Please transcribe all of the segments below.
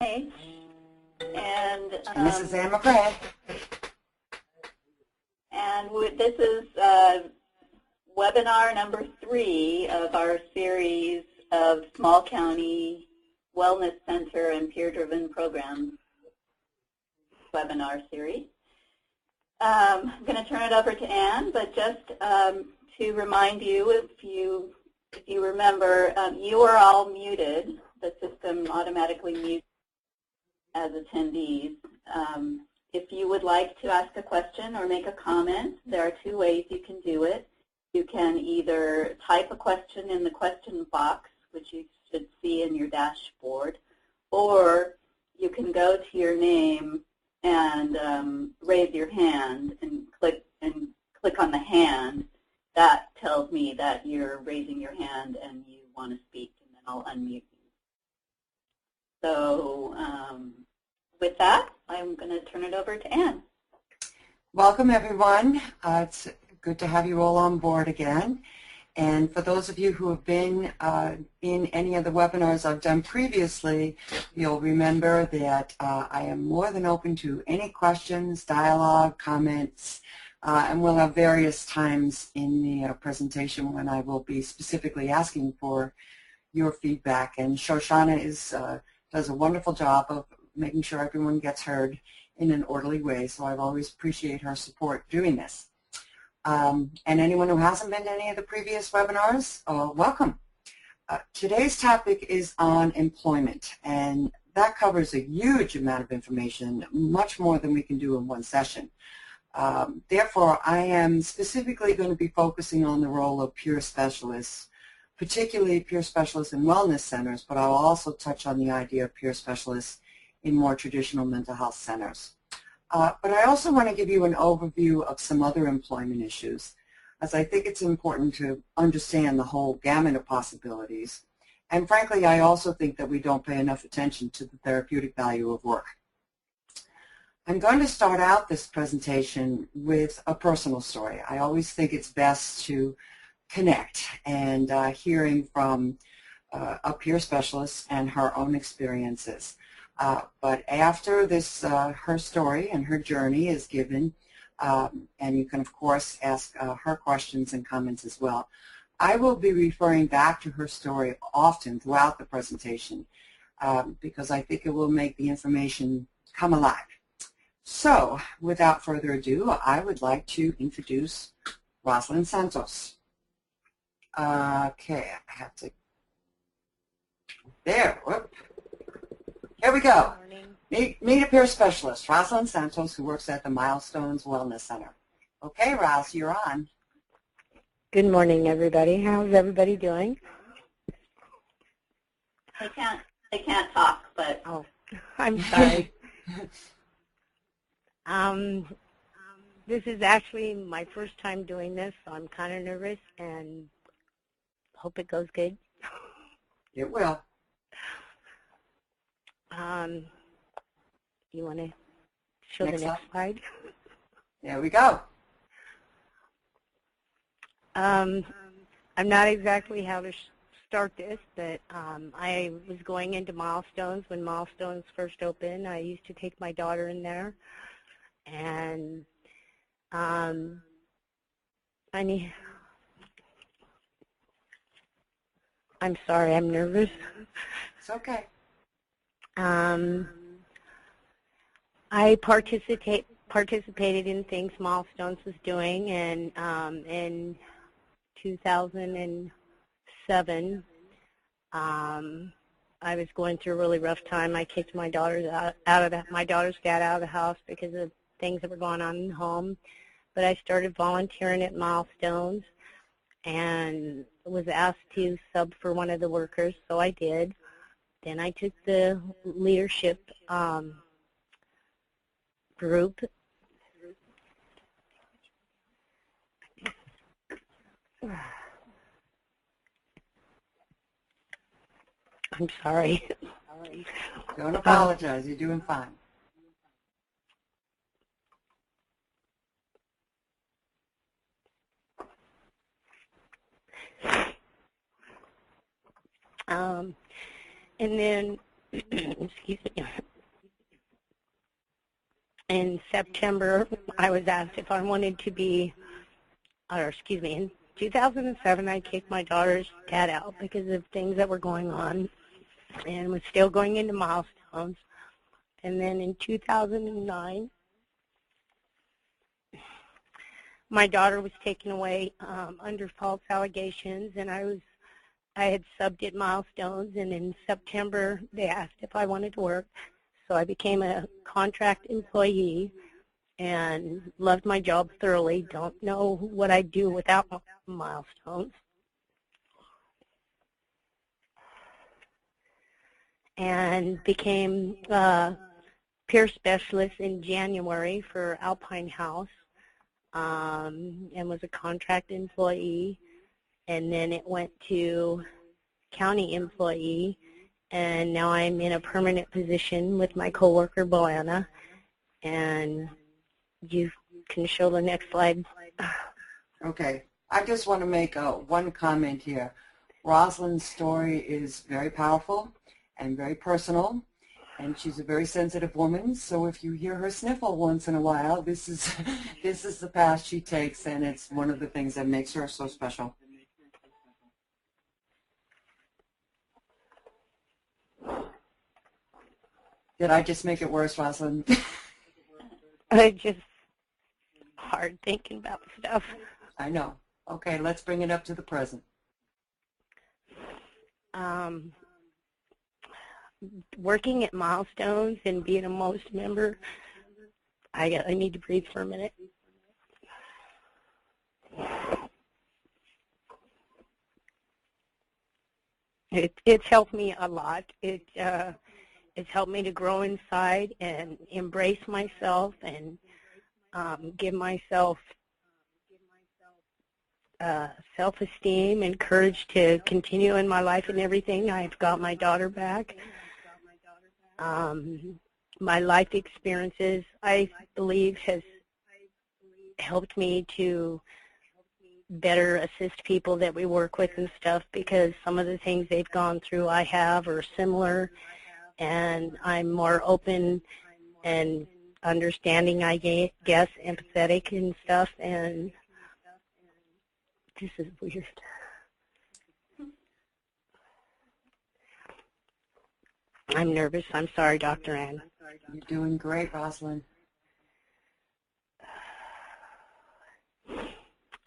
And this is Anne McGrath. And this is webinar number 3 of our series of small county wellness center and peer-driven programs webinar series. I'm going to turn it over to Anne, but just to remind you, if you remember, you are all muted. The system automatically mutes as attendees. If you would like to ask a question or make a comment, there are 2 ways you can do it. You can either type a question in the question box, which you should see in your dashboard, or you can go to your name and raise your hand and click on the hand. That tells me that you're raising your hand and you want to speak, and then I'll unmute you. So with that, I'm going to turn it over to Anne. Welcome, everyone. It's good to have you all on board again. And for those of you who have been in any of the webinars I've done previously, you'll remember that I am more than open to any questions, dialogue, comments, and we'll have various times in the presentation when I will be specifically asking for your feedback. And Shoshana does a wonderful job of making sure everyone gets heard in an orderly way, so I've always appreciated her support doing this. And anyone who hasn't been to any of the previous webinars, welcome. Today's topic is on employment, and that covers a huge amount of information, much more than we can do in one session. Therefore, I am specifically going to be focusing on the role of peer specialists, particularly peer specialists in wellness centers, but I'll also touch on the idea of peer specialists in more traditional mental health centers. But I also want to give you an overview of some other employment issues, as I think it's important to understand the whole gamut of possibilities. And frankly, I also think that we don't pay enough attention to the therapeutic value of work. I'm going to start out this presentation with a personal story. I always think it's best to connect, and hearing from a peer specialist and her own experiences. But after this, her story and her journey is given, and you can, of course, ask her questions and comments as well. I will be referring back to her story often throughout the presentation because I think it will make the information come alive. So, without further ado, I would like to introduce Rosalyn Santos. Okay, I have to, there, whoop. Here we go. Meet a peer specialist, Rosalyn Santos, who works at the Milestones Wellness Center. Okay, Ros, you're on. Good morning, everybody. How's everybody doing? I can't talk, but... Oh, I'm sorry. This is actually my first time doing this, so I'm kind of nervous and hope it goes good. It will. You want to show the next slide? There we go. I'm not exactly how to start this, but I was going into Milestones when Milestones first opened. I used to take my daughter in there, and I'm sorry, I'm nervous. It's okay. I participated in things Milestones was doing, and in 2007, I was going through a really rough time. I kicked my daughter's dad out of the house because of things that were going on in the home. But I started volunteering at Milestones and was asked to sub for one of the workers, so I did. Then I took the leadership group. I'm sorry. Don't apologize. You're doing fine. And then excuse me. In September, I was asked if I wanted to be, or excuse me, in 2007, I kicked my daughter's dad out because of things that were going on and was still going into milestones. And then in 2009, my daughter was taken away under false allegations, and I had subbed at Milestones, and in September they asked if I wanted to work, so I became a contract employee and loved my job thoroughly. Don't know what I'd do without Milestones. And became peer specialist in January for Alpine House, and was a contract employee, and then it went to county employee, and now I'm in a permanent position with my coworker Boanna. And you can show the next slide. Okay, I just want to make one comment here. Rosalind's story is very powerful and very personal, and she's a very sensitive woman, so if you hear her sniffle once in a while, this is the path she takes, and it's one of the things that makes her so special. Did I just make it worse, Rosalind? It's just hard thinking about stuff. I know. Okay, let's bring it up to the present. Working at Milestones and being a most member, I need to breathe for a minute. It's helped me a lot. It's helped me to grow inside and embrace myself and give myself self-esteem and courage to continue in my life and everything. I've got my daughter back. My life experiences, I believe, has helped me to better assist people that we work with and stuff, because some of the things they've gone through I have are similar, and I'm more open and understanding, I guess, empathetic and stuff, and this is weird. I'm nervous. I'm sorry, Dr. Ann. You're doing great, Rosalyn.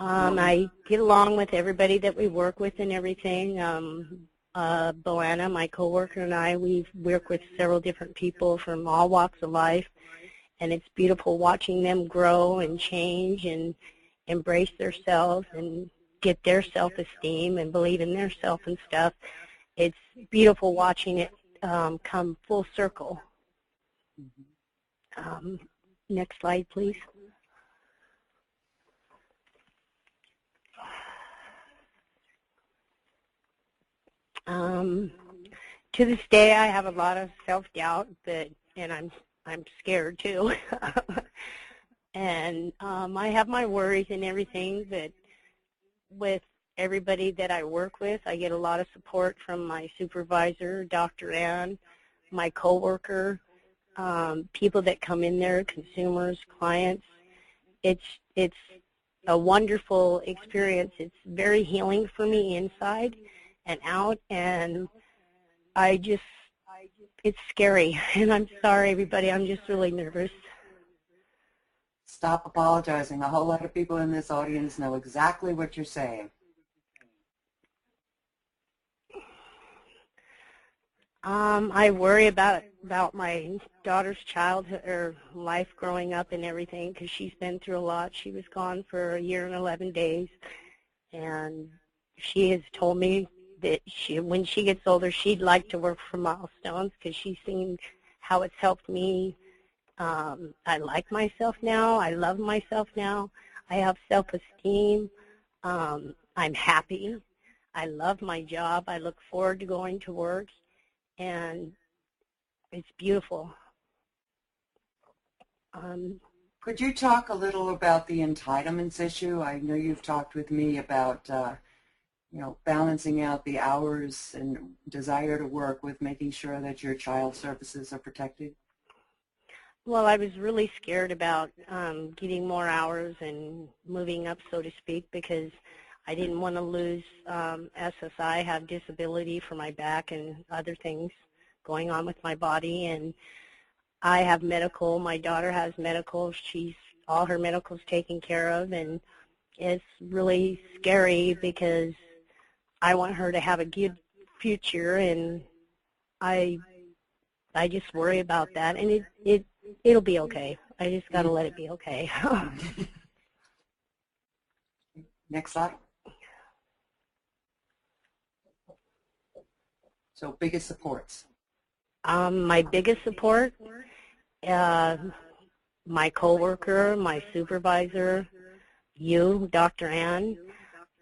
I get along with everybody that we work with and everything. Boanna, my coworker, and I, we work with several different people from all walks of life, and it's beautiful watching them grow and change and embrace themselves and get their self-esteem and believe in their self and stuff. It's beautiful watching it come full circle. Next slide, please. To this day, I have a lot of self-doubt, and I'm scared too. And I have my worries and everything, but with everybody that I work with, I get a lot of support from my supervisor, Dr. Ann, my coworker, people that come in there, consumers, clients. It's a wonderful experience. It's very healing for me inside and out, and it's scary, and I'm sorry, everybody. I'm just really nervous. Stop apologizing. A whole lot of people in this audience know exactly what you're saying. I worry about my daughter's childhood or life growing up and everything, because she's been through a lot. She was gone for a year and 11 days, and she has told me that when she gets older, she'd like to work for Milestones because she's seen how it's helped me. I like myself now. I love myself now. I have self-esteem. I'm happy. I love my job. I look forward to going to work, and it's beautiful. Could you talk a little about the entitlements issue? I know you've talked with me about balancing out the hours and desire to work with making sure that your child services are protected? Well, I was really scared about getting more hours and moving up, so to speak, because I didn't want to lose SSI. I have disability for my back and other things going on with my body, and I have medical. My daughter has medical. All her medical's taken care of, and it's really scary because I want her to have a good future, and I just worry about that, and it'll be okay. I just got to let it be okay. Next slide. So biggest supports. My biggest support, my coworker, my supervisor, you, Dr. Ann,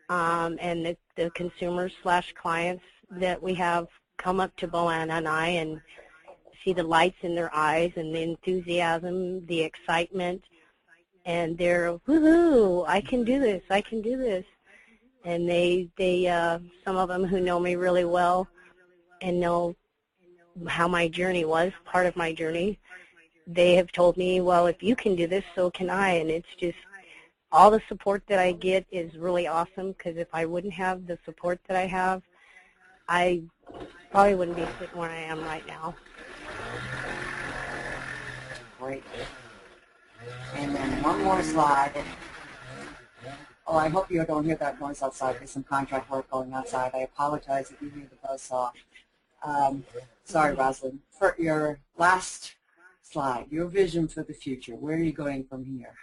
and the consumers/clients that we have come up to Boanna and I and see the lights in their eyes and the enthusiasm, the excitement, and they're, woohoo, I can do this, I can do this. And they some of them who know me really well and know how my journey was, part of my journey, they have told me, well, if you can do this, so can I. And it's just, all the support that I get is really awesome, because if I wouldn't have the support that I have, I probably wouldn't be sitting where I am right now. Great. And then one more slide. Oh, I hope you don't hear that noise outside. There's some contract work going outside. I apologize if you hear the buzzsaw. Sorry, Rosalyn. For your last slide, your vision for the future, where are you going from here?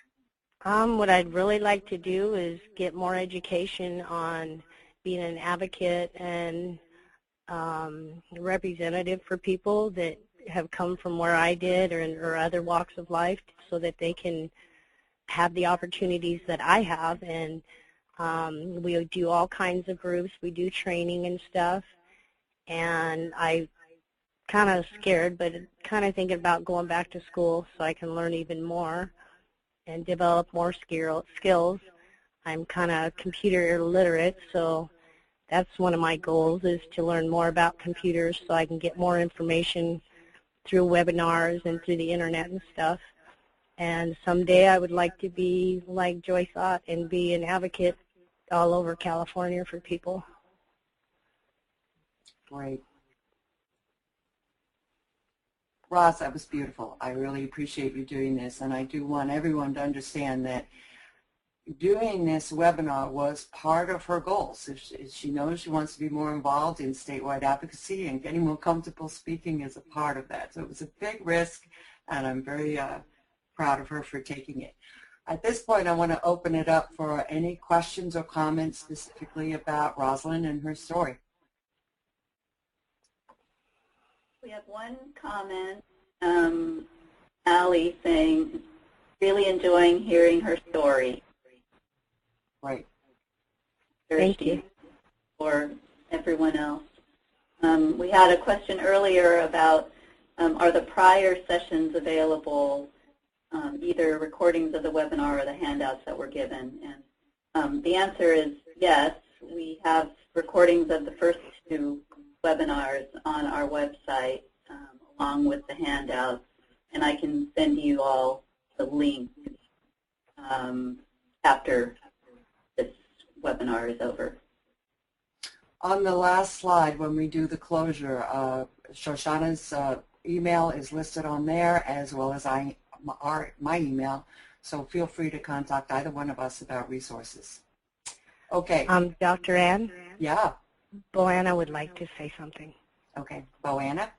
What I'd really like to do is get more education on being an advocate and representative for people that have come from where I did or other walks of life, so that they can have the opportunities that I have. And we do all kinds of groups. We do training and stuff. And I kind of scared, but kind of thinking about going back to school so I can learn even more and develop more skills. I'm kind of computer illiterate, so that's one of my goals, is to learn more about computers so I can get more information through webinars and through the internet and stuff. And someday I would like to be like Joyce Ott and be an advocate all over California for people. Great. Ross, that was beautiful. I really appreciate you doing this, and I do want everyone to understand that doing this webinar was part of her goals. If she knows she wants to be more involved in statewide advocacy, and getting more comfortable speaking is a part of that. So it was a big risk, and I'm very proud of her for taking it. At this point, I want to open it up for any questions or comments specifically about Rosalyn and her story. We have one comment, Allie, saying, really enjoying hearing her story. Right. Thank you. For everyone else. We had a question earlier about, are the prior sessions available, either recordings of the webinar or the handouts that were given? And the answer is yes. We have recordings of the first two webinars on our website, along with the handouts, and I can send you all the link after this webinar is over. On the last slide, when we do the closure, Shoshana's email is listed on there, as well as my email, so feel free to contact either one of us about resources. Okay. Dr. Ann? Yeah. Boanna would like to say something. Okay. Boanna?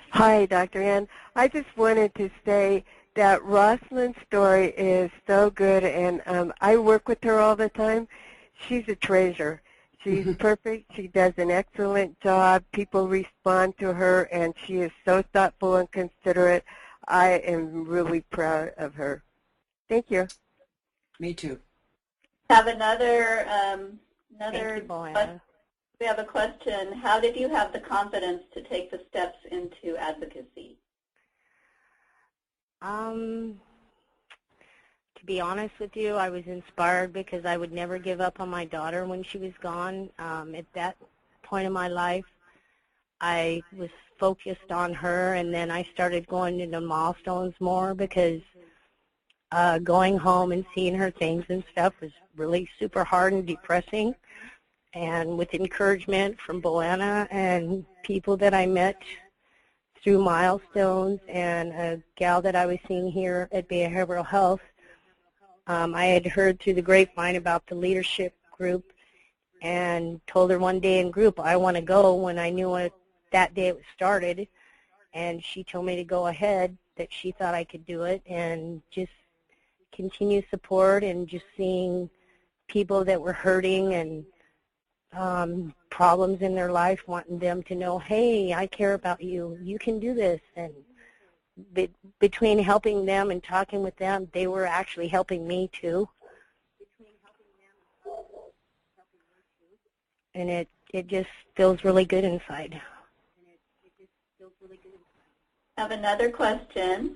Hi, Dr. Ann. I just wanted to say that Rosalinds Story is so good, and I work with her all the time. She's a treasure. She's perfect. She does an excellent job. People respond to her, and she is so thoughtful and considerate. I am really proud of her. Thank you. Me too. Have another we have a question. How did you have the confidence to take the steps into advocacy? to be honest with you, I was inspired because I would never give up on my daughter when she was gone. At that point in my life, I was focused on her, and then I started going into milestones more because going home and seeing her things and stuff was really super hard and depressing. And with encouragement from Boanna and people that I met through milestones and a gal that I was seeing here at Behavioral Health, I had heard through the grapevine about the leadership group and told her one day in group, I want to go, when I knew it, that day it was started. And she told me to go ahead, that she thought I could do it, and just continue support and just seeing people that were hurting and problems in their life, wanting them to know, hey, I care about you, you can do this. And between helping them and talking with them, they were actually helping me too. And it just feels really good inside. I have another question,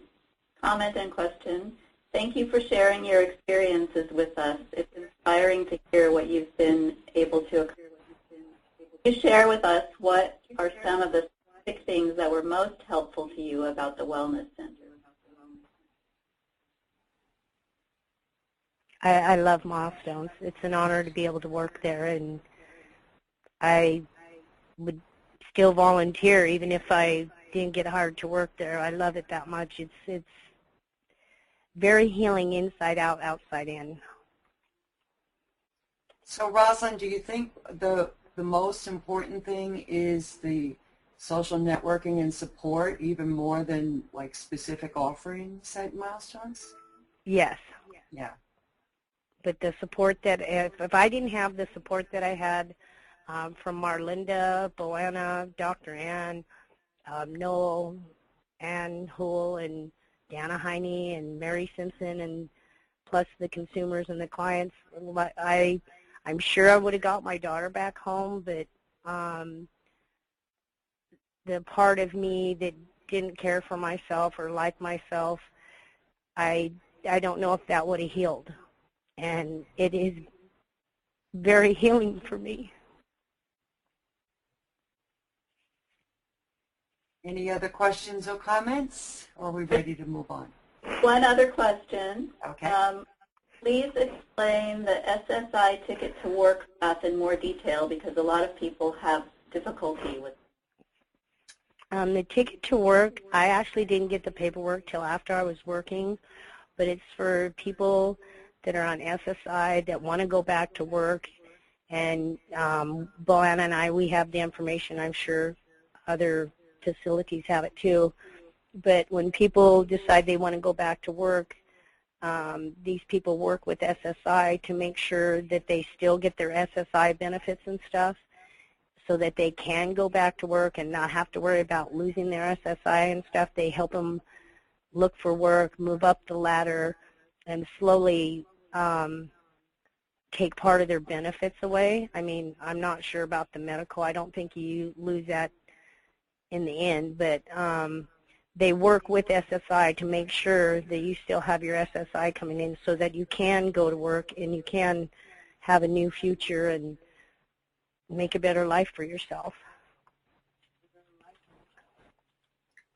comment and question. Thank you for sharing your experiences with us. It's inspiring to hear what you've been able to accomplish. Can you share with us what are some of the specific things that were most helpful to you about the Wellness Center? I love Milestones. It's an honor to be able to work there, and I would still volunteer even if I didn't get hired to work there. I love it that much. It's very healing inside out, outside in. So, Rosalyn, do you think the most important thing is the social networking and support, even more than like specific offerings at Milestones? Yes. Yeah. But the support that, if I didn't have the support that I had from Marlinda, Boanna, Dr. Ann, Noel, Ann Hoole, and Dana Heine, and Mary Simpson, and plus the consumers and the clients, I'm sure I would have got my daughter back home, but the part of me that didn't care for myself or like myself, I don't know if that would have healed. And it is very healing for me. Any other questions or comments, or are we ready to move on? One other question. Okay. Please explain the SSI ticket to work path in more detail, because a lot of people have difficulty with it. The ticket to work, I actually didn't get the paperwork till after I was working, but it's for people that are on SSI that want to go back to work. And Boanna and I, we have the information. I'm sure other facilities have it too. But when people decide they want to go back to work, these people work with SSI to make sure that they still get their SSI benefits and stuff, so that they can go back to work and not have to worry about losing their SSI and stuff. They help them look for work, move up the ladder, and slowly take part of their benefits away. I mean, I'm not sure about the medical. I don't think you lose that in the end, but they work with SSI to make sure that you still have your SSI coming in so that you can go to work and you can have a new future and make a better life for yourself.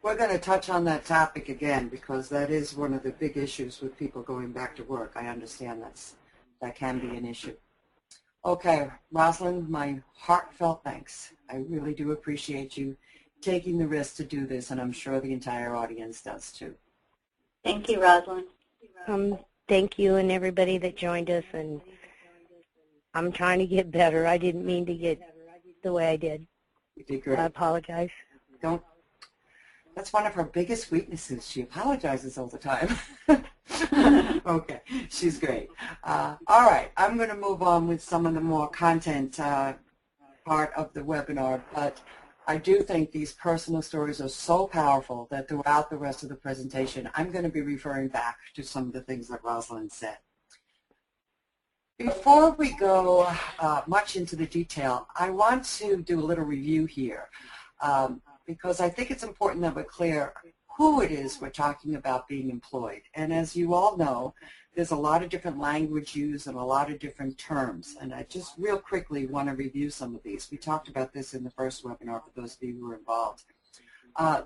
We're going to touch on that topic again because that is one of the big issues with people going back to work. I understand that can be an issue. Okay, Rosalyn, my heartfelt thanks. I really do appreciate you taking the risk to do this, and I'm sure the entire audience does too. Thank you, Rosalyn. Thank you and everybody that joined us, and I'm trying to get better. I didn't mean to get the way I did. You did great. I apologize. Don't. That's one of her biggest weaknesses. She apologizes all the time. Okay, she's great. All right, I'm going to move on with some of the more content part of the webinar, but I do think these personal stories are so powerful that throughout the rest of the presentation, I'm going to be referring back to some of the things that Rosalyn said. Before we go much into the detail, I want to do a little review here because I think it's important that we're clear who it is we're talking about being employed. And as you all know, there's a lot of different language used and a lot of different terms. And I just real quickly want to review some of these. We talked about this in the first webinar for those of you who were involved.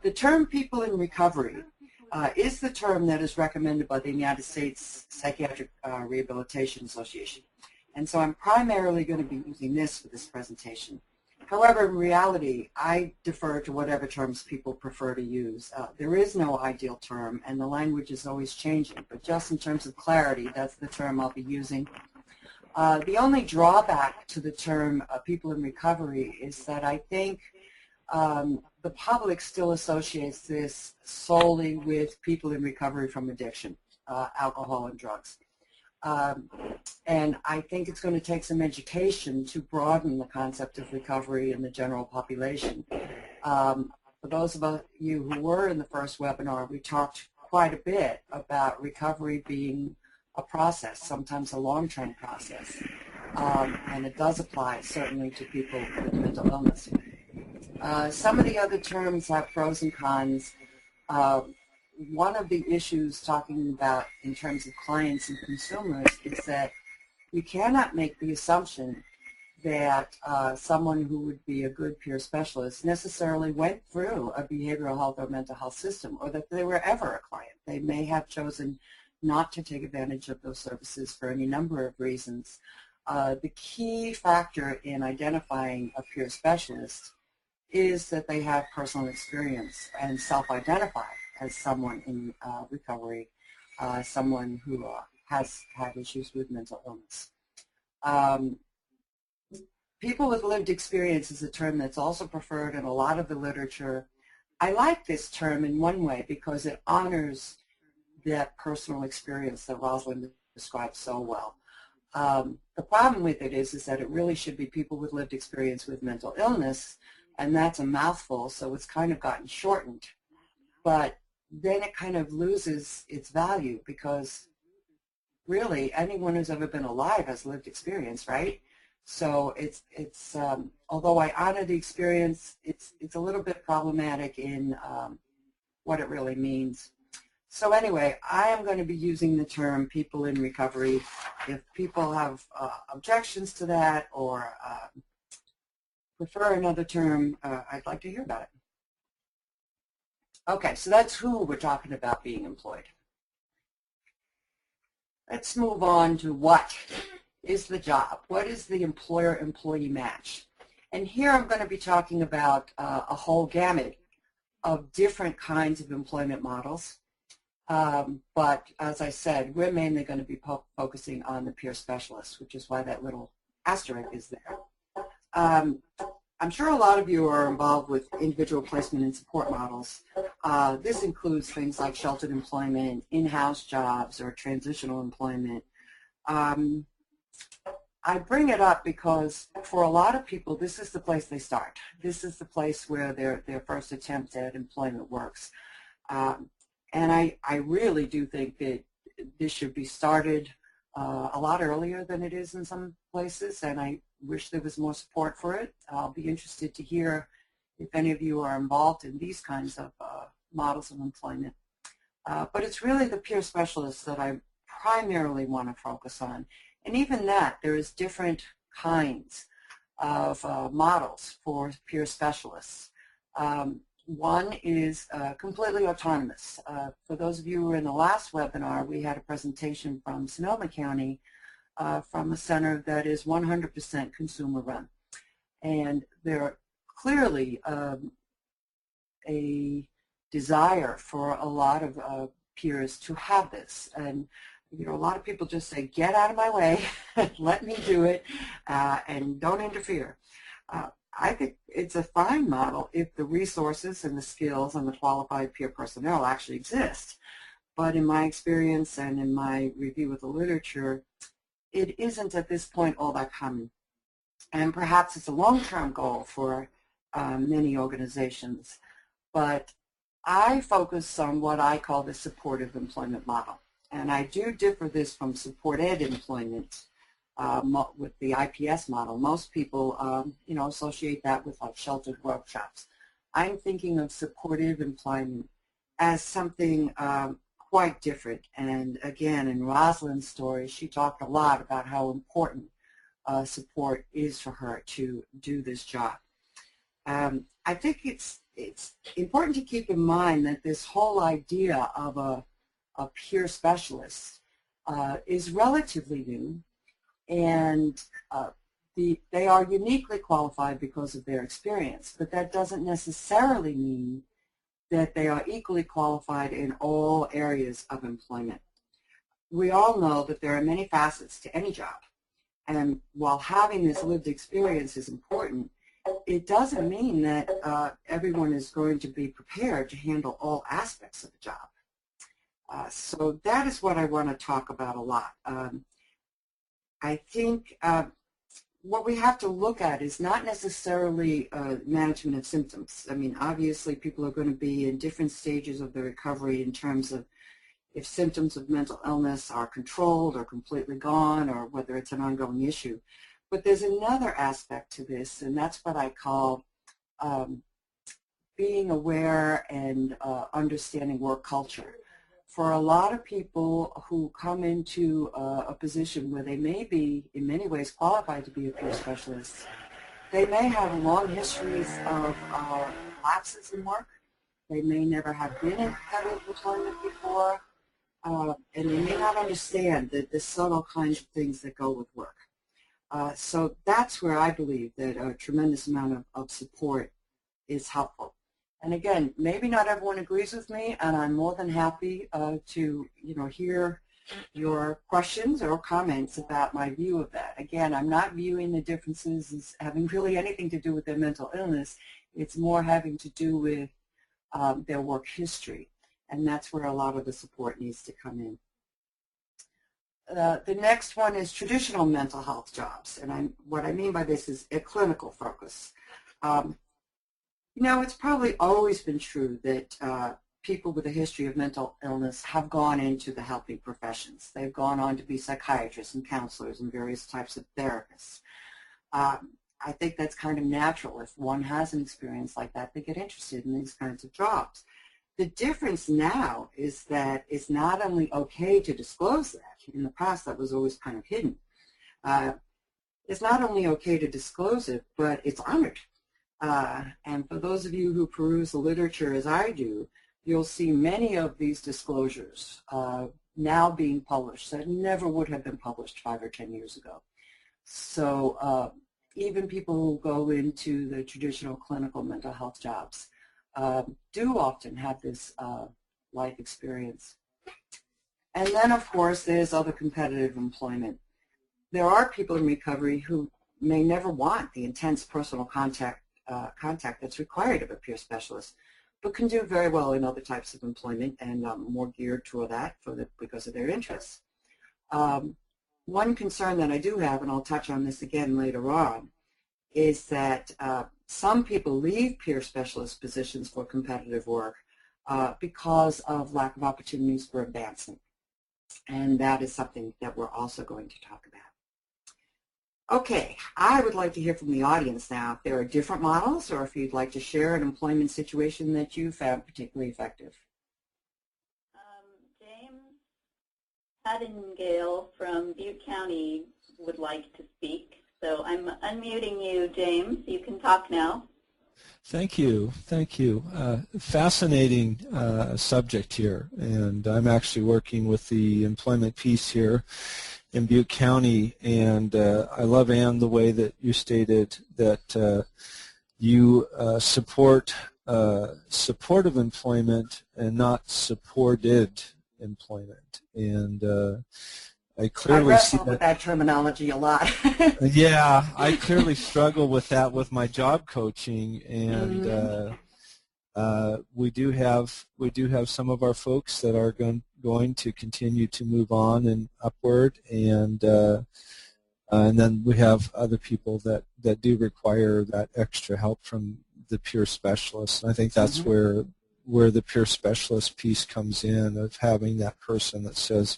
The term people in recovery is the term that is recommended by the United States Psychiatric Rehabilitation Association. And so I'm primarily going to be using this for this presentation. However, in reality, I defer to whatever terms people prefer to use. There is no ideal term, and the language is always changing. But just in terms of clarity, that's the term I'll be using. The only drawback to the term people in recovery is that I think the public still associates this solely with people in recovery from addiction, alcohol and drugs. And I think it's going to take some education to broaden the concept of recovery in the general population. For those of you who were in the first webinar, we talked quite a bit about recovery being a process, sometimes a long-term process. And it does apply certainly to people with mental illness. Some of the other terms have pros and cons. One of the issues talking about in terms of clients and consumers is that you cannot make the assumption that someone who would be a good peer specialist necessarily went through a behavioral health or mental health system, or that they were ever a client. They may have chosen not to take advantage of those services for any number of reasons. The key factor in identifying a peer specialist is that they have personal experience and self-identify as someone in recovery, someone who has had issues with mental illness. People with lived experience is a term that's also preferred in a lot of the literature. I like this term in one way because it honors that personal experience that Rosalyn described so well. The problem with it is that it really should be people with lived experience with mental illness, and that's a mouthful, so it's kind of gotten shortened. But then it kind of loses its value because really anyone who's ever been alive has lived experience, right? So it's although I honor the experience, it's a little bit problematic in what it really means. So anyway, I am going to be using the term people in recovery. If people have objections to that or prefer another term, I'd like to hear about it. Okay, so that's who we're talking about being employed. Let's move on to what is the job. What is the employer-employee match? And here I'm going to be talking about a whole gamut of different kinds of employment models. But as I said, we're mainly going to be focusing on the peer specialist, which is why that little asterisk is there. I'm sure a lot of you are involved with individual placement and support models. This includes things like sheltered employment, in-house jobs, or transitional employment. I bring it up because for a lot of people, this is the place they start. This is the place where their first attempt at employment works. And I really do think that this should be started a lot earlier than it is in some places, and I wish there was more support for it. I'll be interested to hear if any of you are involved in these kinds of models of employment. But it's really the peer specialists that I primarily want to focus on. And even that, there is different kinds of models for peer specialists. One is completely autonomous. For those of you who were in the last webinar, we had a presentation from Sonoma County from a center that is 100% consumer run. And there clearly a desire for a lot of peers to have this. And you know, a lot of people just say, get out of my way, let me do it, and don't interfere. I think it's a fine model if the resources and the skills and the qualified peer personnel actually exist. But in my experience and in my review of the literature, it isn't at this point all that common. And perhaps it's a long-term goal for many organizations. But I focus on what I call the supportive employment model. And I do differ this from support ed employment with the IPS model. Most people, you know, associate that with like sheltered workshops. I'm thinking of supportive employment as something quite different. And again, in Rosalinds Story, she talked a lot about how important support is for her to do this job. I think it's important to keep in mind that this whole idea of a peer specialist is relatively new, and they are uniquely qualified because of their experience, but that doesn't necessarily mean that they are equally qualified in all areas of employment. We all know that there are many facets to any job, and while having this lived experience is important, it doesn't mean that everyone is going to be prepared to handle all aspects of the job. So that is what I want to talk about a lot. I think what we have to look at is not necessarily management of symptoms. I mean, obviously people are going to be in different stages of the recovery in terms of if symptoms of mental illness are controlled or completely gone, or whether it's an ongoing issue. But there's another aspect to this, and that's what I call being aware and understanding work culture. For a lot of people who come into a position where they may be, in many ways, qualified to be a peer specialist, they may have long histories of lapses in work. They may never have been in federal employment before, and they may not understand the subtle kinds of things that go with work. So that's where I believe that a tremendous amount of support is helpful. And again, maybe not everyone agrees with me, and I'm more than happy to hear your questions or comments about my view of that. Again, I'm not viewing the differences as having really anything to do with their mental illness. It's more having to do with their work history, and that's where a lot of the support needs to come in. The next one is traditional mental health jobs, and what I mean by this is a clinical focus. It's probably always been true that people with a history of mental illness have gone into the helping professions. They've gone on to be psychiatrists and counselors and various types of therapists. I think that's kind of natural. If one has an experience like that, they get interested in these kinds of jobs. The difference now is that it's not only okay to disclose that. In the past, that was always kind of hidden. It's not only okay to disclose it, but it's honored. And for those of you who peruse the literature as I do, you'll see many of these disclosures now being published that never would have been published 5 or 10 years ago. So even people who go into the traditional clinical mental health jobs do often have this life experience. And then, of course, there's other competitive employment. There are people in recovery who may never want the intense personal contact that's required of a peer specialist, but can do very well in other types of employment and more geared toward that because of their interests. One concern that I do have, and I'll touch on this again later on, is that some people leave peer specialist positions for competitive work because of lack of opportunities for advancement. And that is something that we're also going to talk about. Okay, I would like to hear from the audience now if there are different models or if you'd like to share an employment situation that you found particularly effective. James Haddingale from Butte County would like to speak. So I'm unmuting you, James. You can talk now. Thank you. Thank you. Fascinating subject here, and I'm actually working with the employment piece here in Butte County, and I love, Ann, the way that you stated that you support supportive employment and not supported employment, and I clearly see that terminology a lot. Yeah, I clearly struggle with that with my job coaching, and we do have some of our folks that are going to continue to move on and upward, and then we have other people that do require that extra help from the peer specialists. And I think that's where the peer specialist piece comes in, of having that person that says,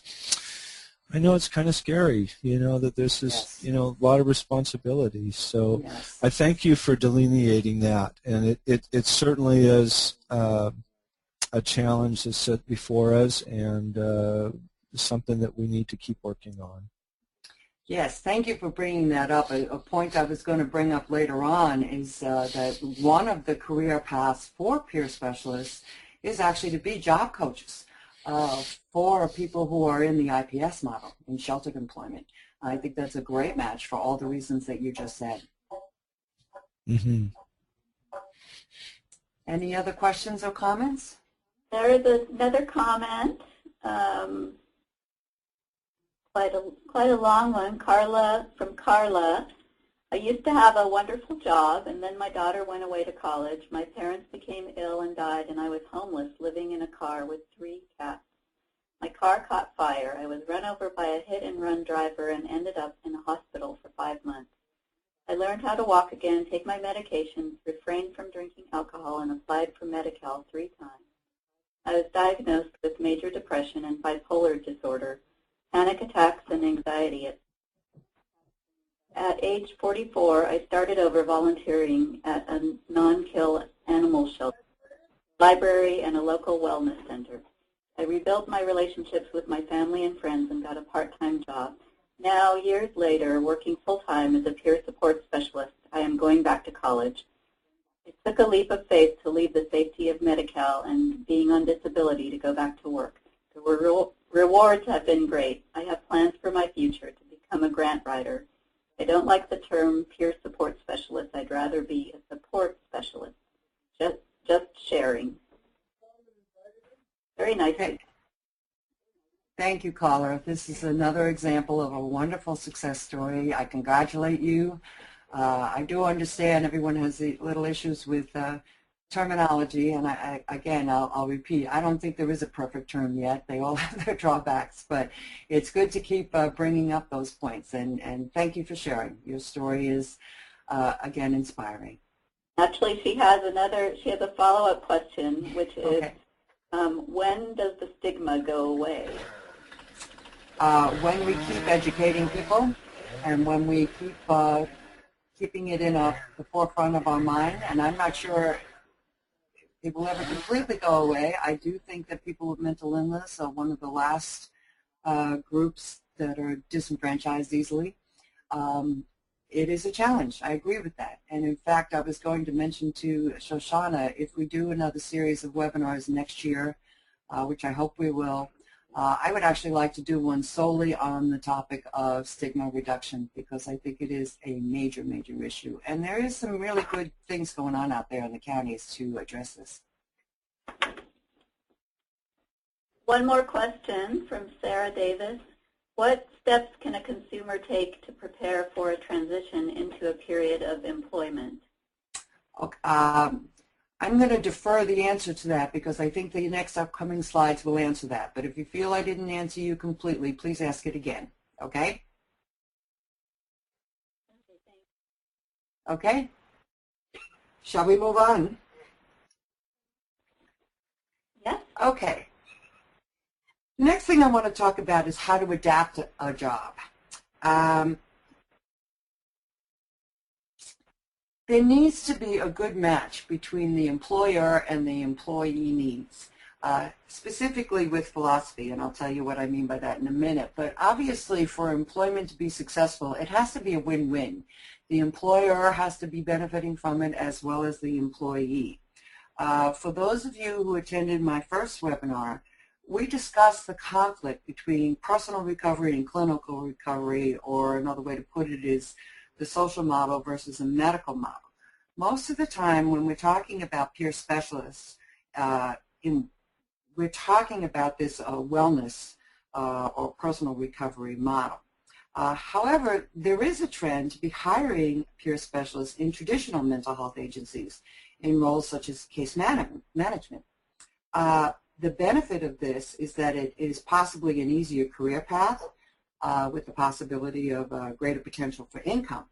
I know it's kind of scary, that this is, a lot of responsibility. So I thank you for delineating that, and it certainly is a challenge that's set before us and something that we need to keep working on. Yes, thank you for bringing that up. A point I was going to bring up later on is that one of the career paths for peer specialists is actually to be job coaches for people who are in the IPS model, in sheltered employment. I think that's a great match for all the reasons that you just said. Mm-hmm. Any other questions or comments? There is another comment, quite a long one. From Carla. I used to have a wonderful job, and then my daughter went away to college. My parents became ill and died, and I was homeless, living in a car with 3 cats. My car caught fire. I was run over by a hit-and-run driver and ended up in a hospital for 5 months. I learned how to walk again, take my medications, refrained from drinking alcohol, and applied for Medi-Cal 3 times. I was diagnosed with major depression and bipolar disorder, panic attacks, and anxiety. At age 44, I started over volunteering at a non-kill animal shelter, library, and a local wellness center. I rebuilt my relationships with my family and friends and got a part-time job. Now, years later, working full-time as a peer support specialist, I am going back to college. It took a leap of faith to leave the safety of Medi-Cal and being on disability to go back to work. The rewards have been great. I have plans for my future to become a grant writer. I don't like the term peer support specialist. I'd rather be a support specialist. Just sharing. Very nice. Okay. Thank you, caller. This is another example of a wonderful success story. I congratulate you. I do understand everyone has the little issues with terminology, and I'll repeat, I don't think there is a perfect term yet. They all have their drawbacks, but it's good to keep bringing up those points, and thank you for sharing. Your story is, again, inspiring. Actually, she has a follow-up question, which is, okay. When does the stigma go away? When we keep educating people, and when we keep keeping it in the forefront of our mind, and I'm not sure it will ever completely go away. I do think that people with mental illness are one of the last groups that are disenfranchised easily. It is a challenge. I agree with that. And in fact, I was going to mention to Shoshana, if we do another series of webinars next year, which I hope we will, I would actually like to do one solely on the topic of stigma reduction, because I think it is a major, major issue. And there is some really good things going on out there in the counties to address this. One more question from Sarah Davis. What steps can a consumer take to prepare for a transition into a period of employment? Okay, I'm going to defer the answer to that because I think the next upcoming slides will answer that. But if you feel I didn't answer you completely, please ask it again. Okay? Okay? Shall we move on? Yes. Okay. The next thing I want to talk about is how to adapt a job. There needs to be a good match between the employer and the employee needs, specifically with philosophy, and I'll tell you what I mean by that in a minute. But obviously, for employment to be successful, it has to be a win-win. The employer has to be benefiting from it as well as the employee. For those of you who attended my first webinar, we discussed the conflict between personal recovery and clinical recovery, or another way to put it is the social model versus a medical model. Most of the time when we're talking about peer specialists, we're talking about this wellness or personal recovery model. However, there is a trend to be hiring peer specialists in traditional mental health agencies in roles such as case management. The benefit of this is that it is possibly an easier career path with the possibility of greater potential for income.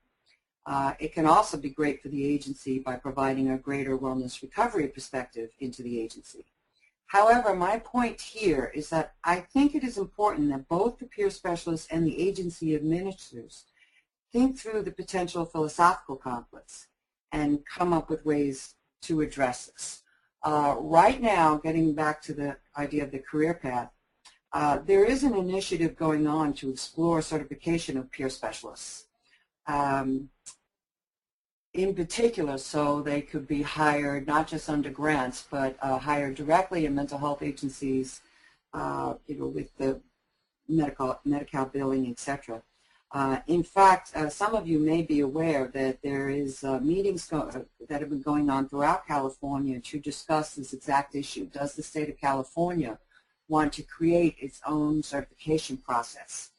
It can also be great for the agency by providing a greater wellness recovery perspective into the agency. However, my point here is that I think it is important that both the peer specialists and the agency administrators think through the potential philosophical conflicts and come up with ways to address this. Right now, getting back to the idea of the career path, there is an initiative going on to explore certification of peer specialists. In particular, so they could be hired not just under grants, but hired directly in mental health agencies, with the Medi-Cal billing, etc. In fact, some of you may be aware that there is meetings that have been going on throughout California to discuss this exact issue. Does the state of California want to create its own certification process?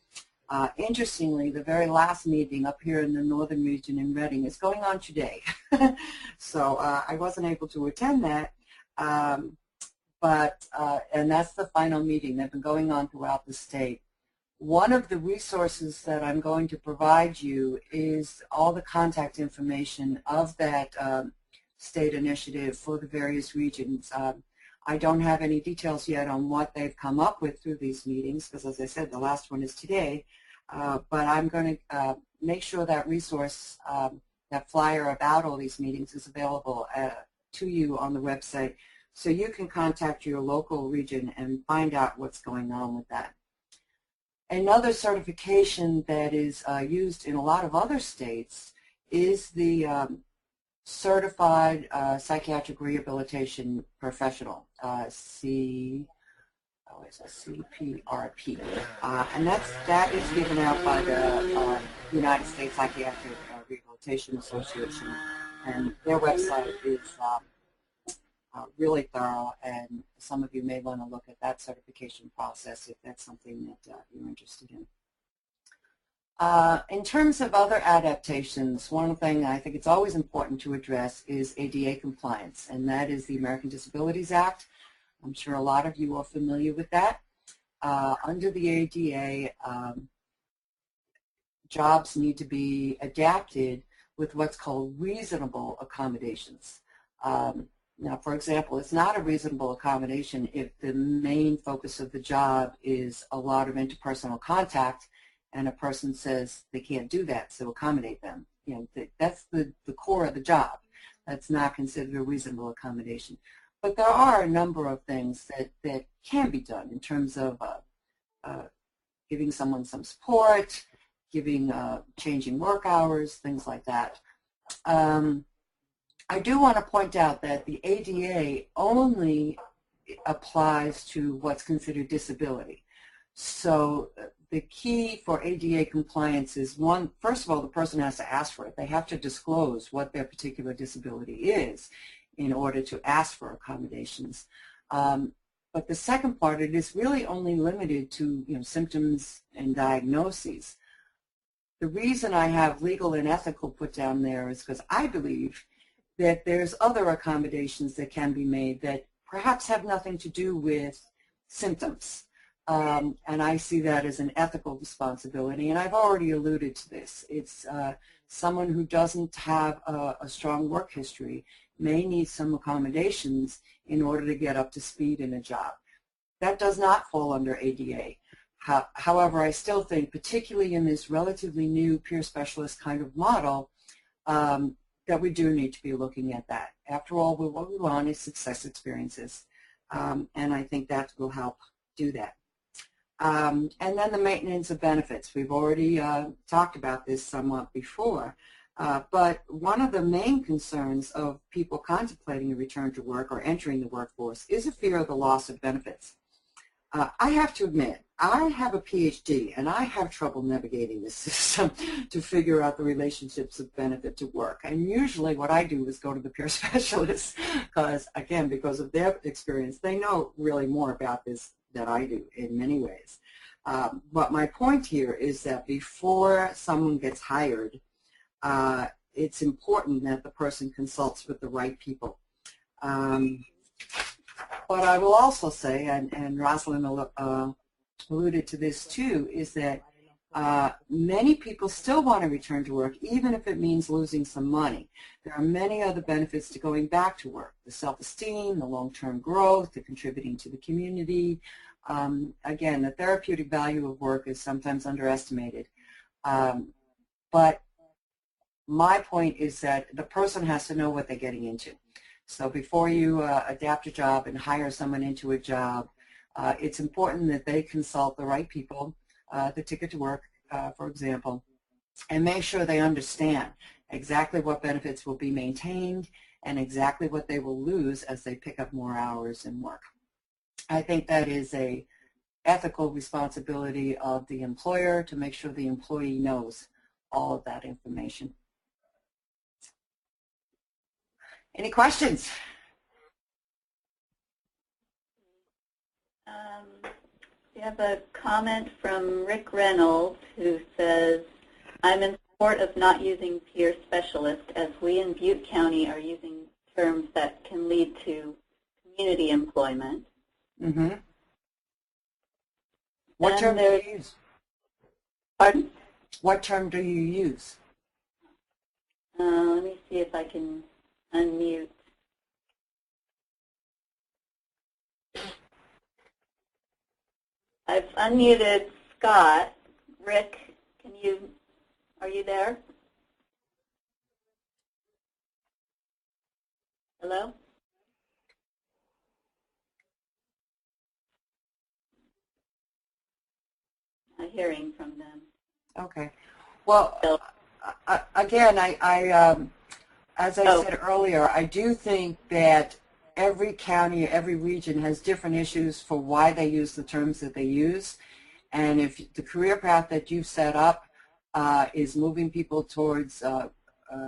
Interestingly, the very last meeting up here in the northern region in Redding is going on today. So I wasn't able to attend that, and that's the final meeting. They've been going on throughout the state. One of the resources that I'm going to provide you is all the contact information of that state initiative for the various regions. I don't have any details yet on what they've come up with through these meetings, because as I said, the last one is today. But I'm going to make sure that resource, that flyer about all these meetings is available to you on the website, so you can contact your local region and find out what's going on with that. Another certification that is used in a lot of other states is the Certified Psychiatric Rehabilitation Professional, CPRP, and that is given out by the United States Psychiatric Rehabilitation Association, and their website is really thorough, and some of you may want to look at that certification process if that's something that you're interested in. In terms of other adaptations, one thing I think it's always important to address is ADA compliance, and that is the American Disabilities Act. I'm sure a lot of you are familiar with that. Under the ADA, jobs need to be adapted with what's called reasonable accommodations. Now, for example, it's not a reasonable accommodation if the main focus of the job is a lot of interpersonal contact and a person says they can't do that, so accommodate them. That's the core of the job. That's not considered a reasonable accommodation. But there are a number of things that can be done in terms of giving someone some support, changing work hours, things like that. I do want to point out that the ADA only applies to what's considered disability. So the key for ADA compliance is, first of all, the person has to ask for it. They have to disclose what their particular disability is in order to ask for accommodations. But the second part, it is really only limited to symptoms and diagnoses. The reason I have legal and ethical put down there is because I believe that there's other accommodations that can be made that perhaps have nothing to do with symptoms. And I see that as an ethical responsibility, and I've already alluded to this. It's someone who doesn't have a strong work history may need some accommodations in order to get up to speed in a job. That does not fall under ADA. However, I still think, particularly in this relatively new peer specialist kind of model, that we do need to be looking at that. After all, what we want is success experiences, and I think that will help do that. And then the maintenance of benefits. We've already talked about this somewhat before, but one of the main concerns of people contemplating a return to work or entering the workforce is a fear of the loss of benefits. I have to admit, I have a PhD, and I have trouble navigating this system to figure out the relationships of benefit to work. And usually what I do is go to the peer specialists because, again, because of their experience, they know really more about this than I do in many ways. But my point here is that before someone gets hired, it's important that the person consults with the right people. But I will also say, and Rosalyn alluded to this too, is that many people still want to return to work, even if it means losing some money. There are many other benefits to going back to work: the self-esteem, the long-term growth, the contributing to the community. Again, the therapeutic value of work is sometimes underestimated. But my point is that the person has to know what they're getting into. So before you adapt a job and hire someone into a job, it's important that they consult the right people, the Ticket to Work, for example, and make sure they understand exactly what benefits will be maintained and exactly what they will lose as they pick up more hours in work. I think that is a ethical responsibility of the employer to make sure the employee knows all of that information. Any questions? We have a comment from Rick Reynolds who says, I'm in support of not using peer specialist as we in Butte County are using terms that can lead to community employment. Mm-hmm. What term do you use? Pardon? What term do you use? Let me see if I can unmute. I've unmuted Scott. Rick, are you there? Hello? Not hearing from them. Okay. Well, again, as I said earlier, I do think that every county, every region has different issues for why they use the terms that they use. And if the career path that you've set up is moving people towards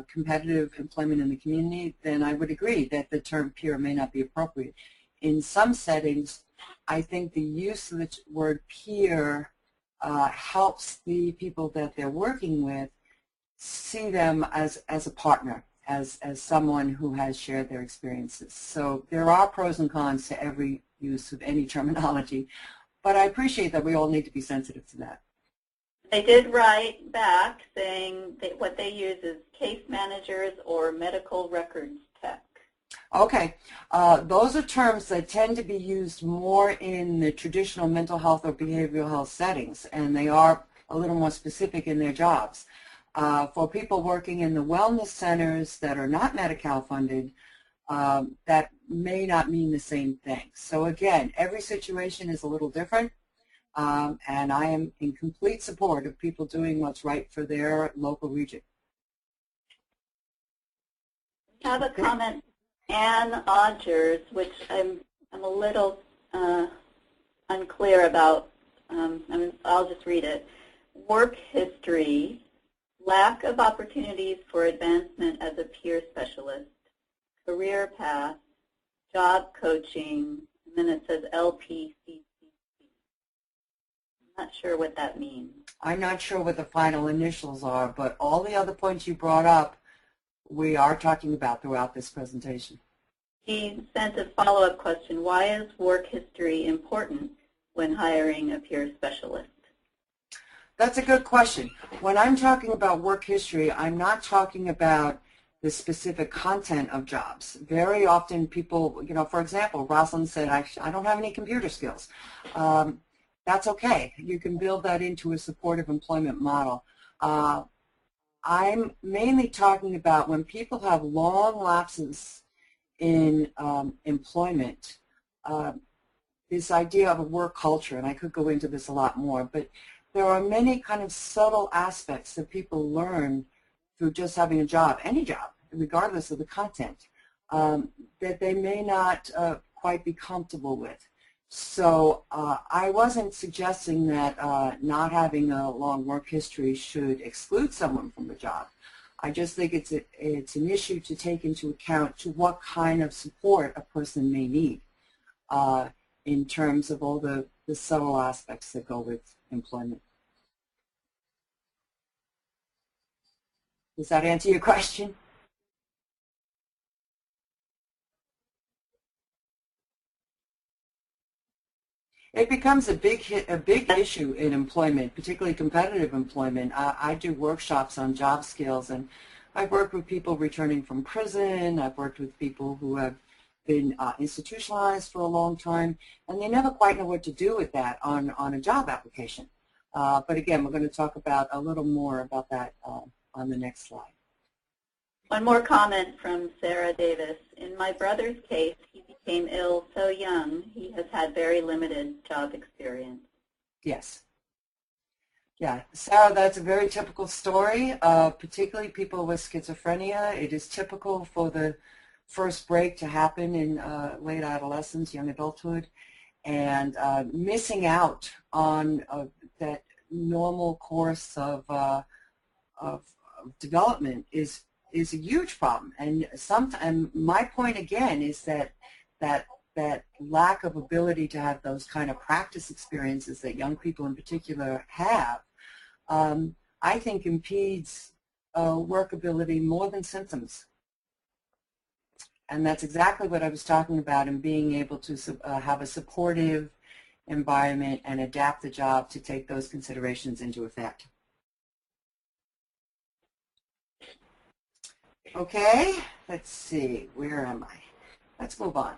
competitive employment in the community, then I would agree that the term peer may not be appropriate. In some settings, I think the use of the word peer helps the people that they're working with see them as a partner, as someone who has shared their experiences. So there are pros and cons to every use of any terminology, but I appreciate that we all need to be sensitive to that. They did write back saying that what they use is case managers or medical records tech. Okay, those are terms that tend to be used more in the traditional mental health or behavioral health settings, and they are a little more specific in their jobs. For people working in the wellness centers that are not Medi-Cal funded, that may not mean the same thing. So again, every situation is a little different, and I am in complete support of people doing what's right for their local region. I have a comment, Ann Odgers, which I'm a little unclear about. I'll just read it. Work history, lack of opportunities for advancement as a peer specialist, career path, job coaching, and then it says LPCCC. I'm not sure what that means. I'm not sure what the final initials are, but all the other points you brought up, we are talking about throughout this presentation. He sent a follow-up question. Why is work history important when hiring a peer specialist? That's a good question. When I'm talking about work history, I'm not talking about the specific content of jobs. Very often people, for example, Rosalyn said, I don't have any computer skills. That's okay. You can build that into a supportive employment model. I'm mainly talking about when people have long lapses in employment, this idea of a work culture, and I could go into this a lot more, but there are many kind of subtle aspects that people learn through just having a job, any job, regardless of the content, that they may not quite be comfortable with. So I wasn't suggesting that not having a long work history should exclude someone from the job. I just think it's an issue to take into account to what kind of support a person may need in terms of all the subtle aspects that go with employment. Does that answer your question? It becomes a big issue in employment, particularly competitive employment. I do workshops on job skills, and I've worked with people returning from prison. I've worked with people who have been institutionalized for a long time, and they never quite know what to do with that on a job application. But again, we're going to talk about a little more about that on the next slide. One more comment from Sarah Davis. In my brother's case, he became ill so young, he has had very limited job experience. Yes. Yeah, Sarah, that's a very typical story, particularly people with schizophrenia. It is typical for the first break to happen in late adolescence, young adulthood, and missing out on that normal course of development is a huge problem. And my point again is that lack of ability to have those kind of practice experiences that young people in particular have, I think impedes workability more than symptoms. And that's exactly what I was talking about in being able to have a supportive environment and adapt the job to take those considerations into effect. Okay, let's see, where am I? Let's move on.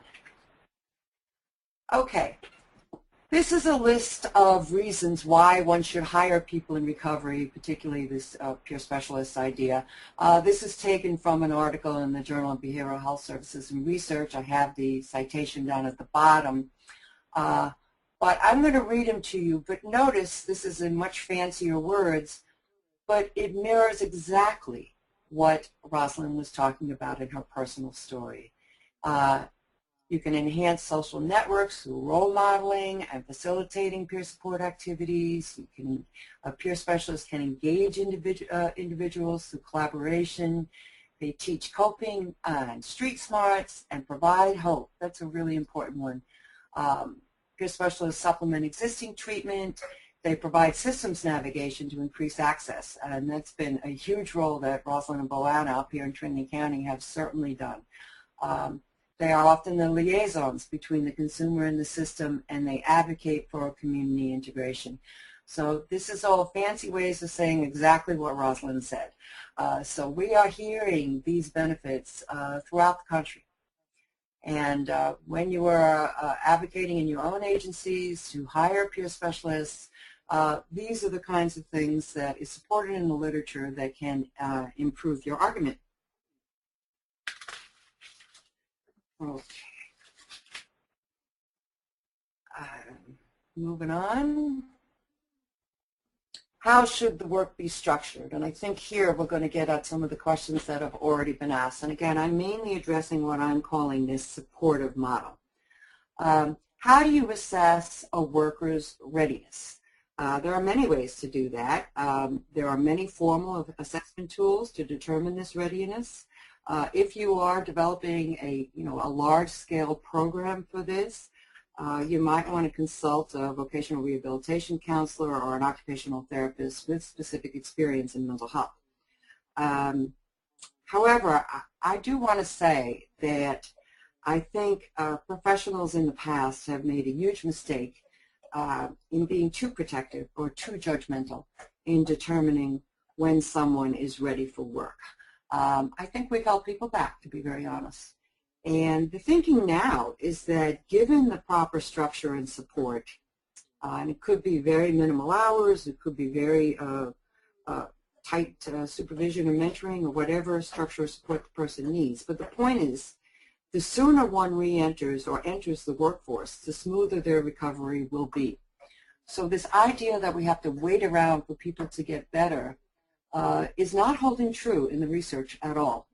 Okay, this is a list of reasons why one should hire people in recovery, particularly this peer specialist idea. This is taken from an article in the Journal of Behavioral Health Services and Research. I have the citation down at the bottom. But I'm going to read them to you, but notice this is in much fancier words, but it mirrors exactly what Rosalyn was talking about in her personal story. You can enhance social networks through role modeling and facilitating peer support activities. A peer specialist can engage individuals through collaboration. They teach coping and street smarts and provide hope. That's a really important one. Peer specialists supplement existing treatment. They provide systems navigation to increase access, and that's been a huge role that Rosalyn and Boanna up here in Trinity County have certainly done. They are often the liaisons between the consumer and the system, and they advocate for community integration. So this is all fancy ways of saying exactly what Rosalyn said. So we are hearing these benefits throughout the country. And when you are advocating in your own agencies to hire peer specialists, these are the kinds of things that is supported in the literature that can improve your argument. Okay. Moving on. How should the work be structured? And I think here we're going to get at some of the questions that have already been asked. And again, I'm mainly addressing what I'm calling this supportive model. How do you assess a worker's readiness? There are many ways to do that. There are many formal assessment tools to determine this readiness. If you are developing a large-scale program for this, you might want to consult a vocational rehabilitation counselor or an occupational therapist with specific experience in mental health. However, I do want to say that I think professionals in the past have made a huge mistake in being too protective or too judgmental in determining when someone is ready for work. I think we've held people back, to be very honest. And the thinking now is that given the proper structure and support, and it could be very minimal hours, it could be very tight supervision or mentoring or whatever structure or support the person needs. But the point is, the sooner one re-enters or enters the workforce, the smoother their recovery will be. So this idea that we have to wait around for people to get better is not holding true in the research at all.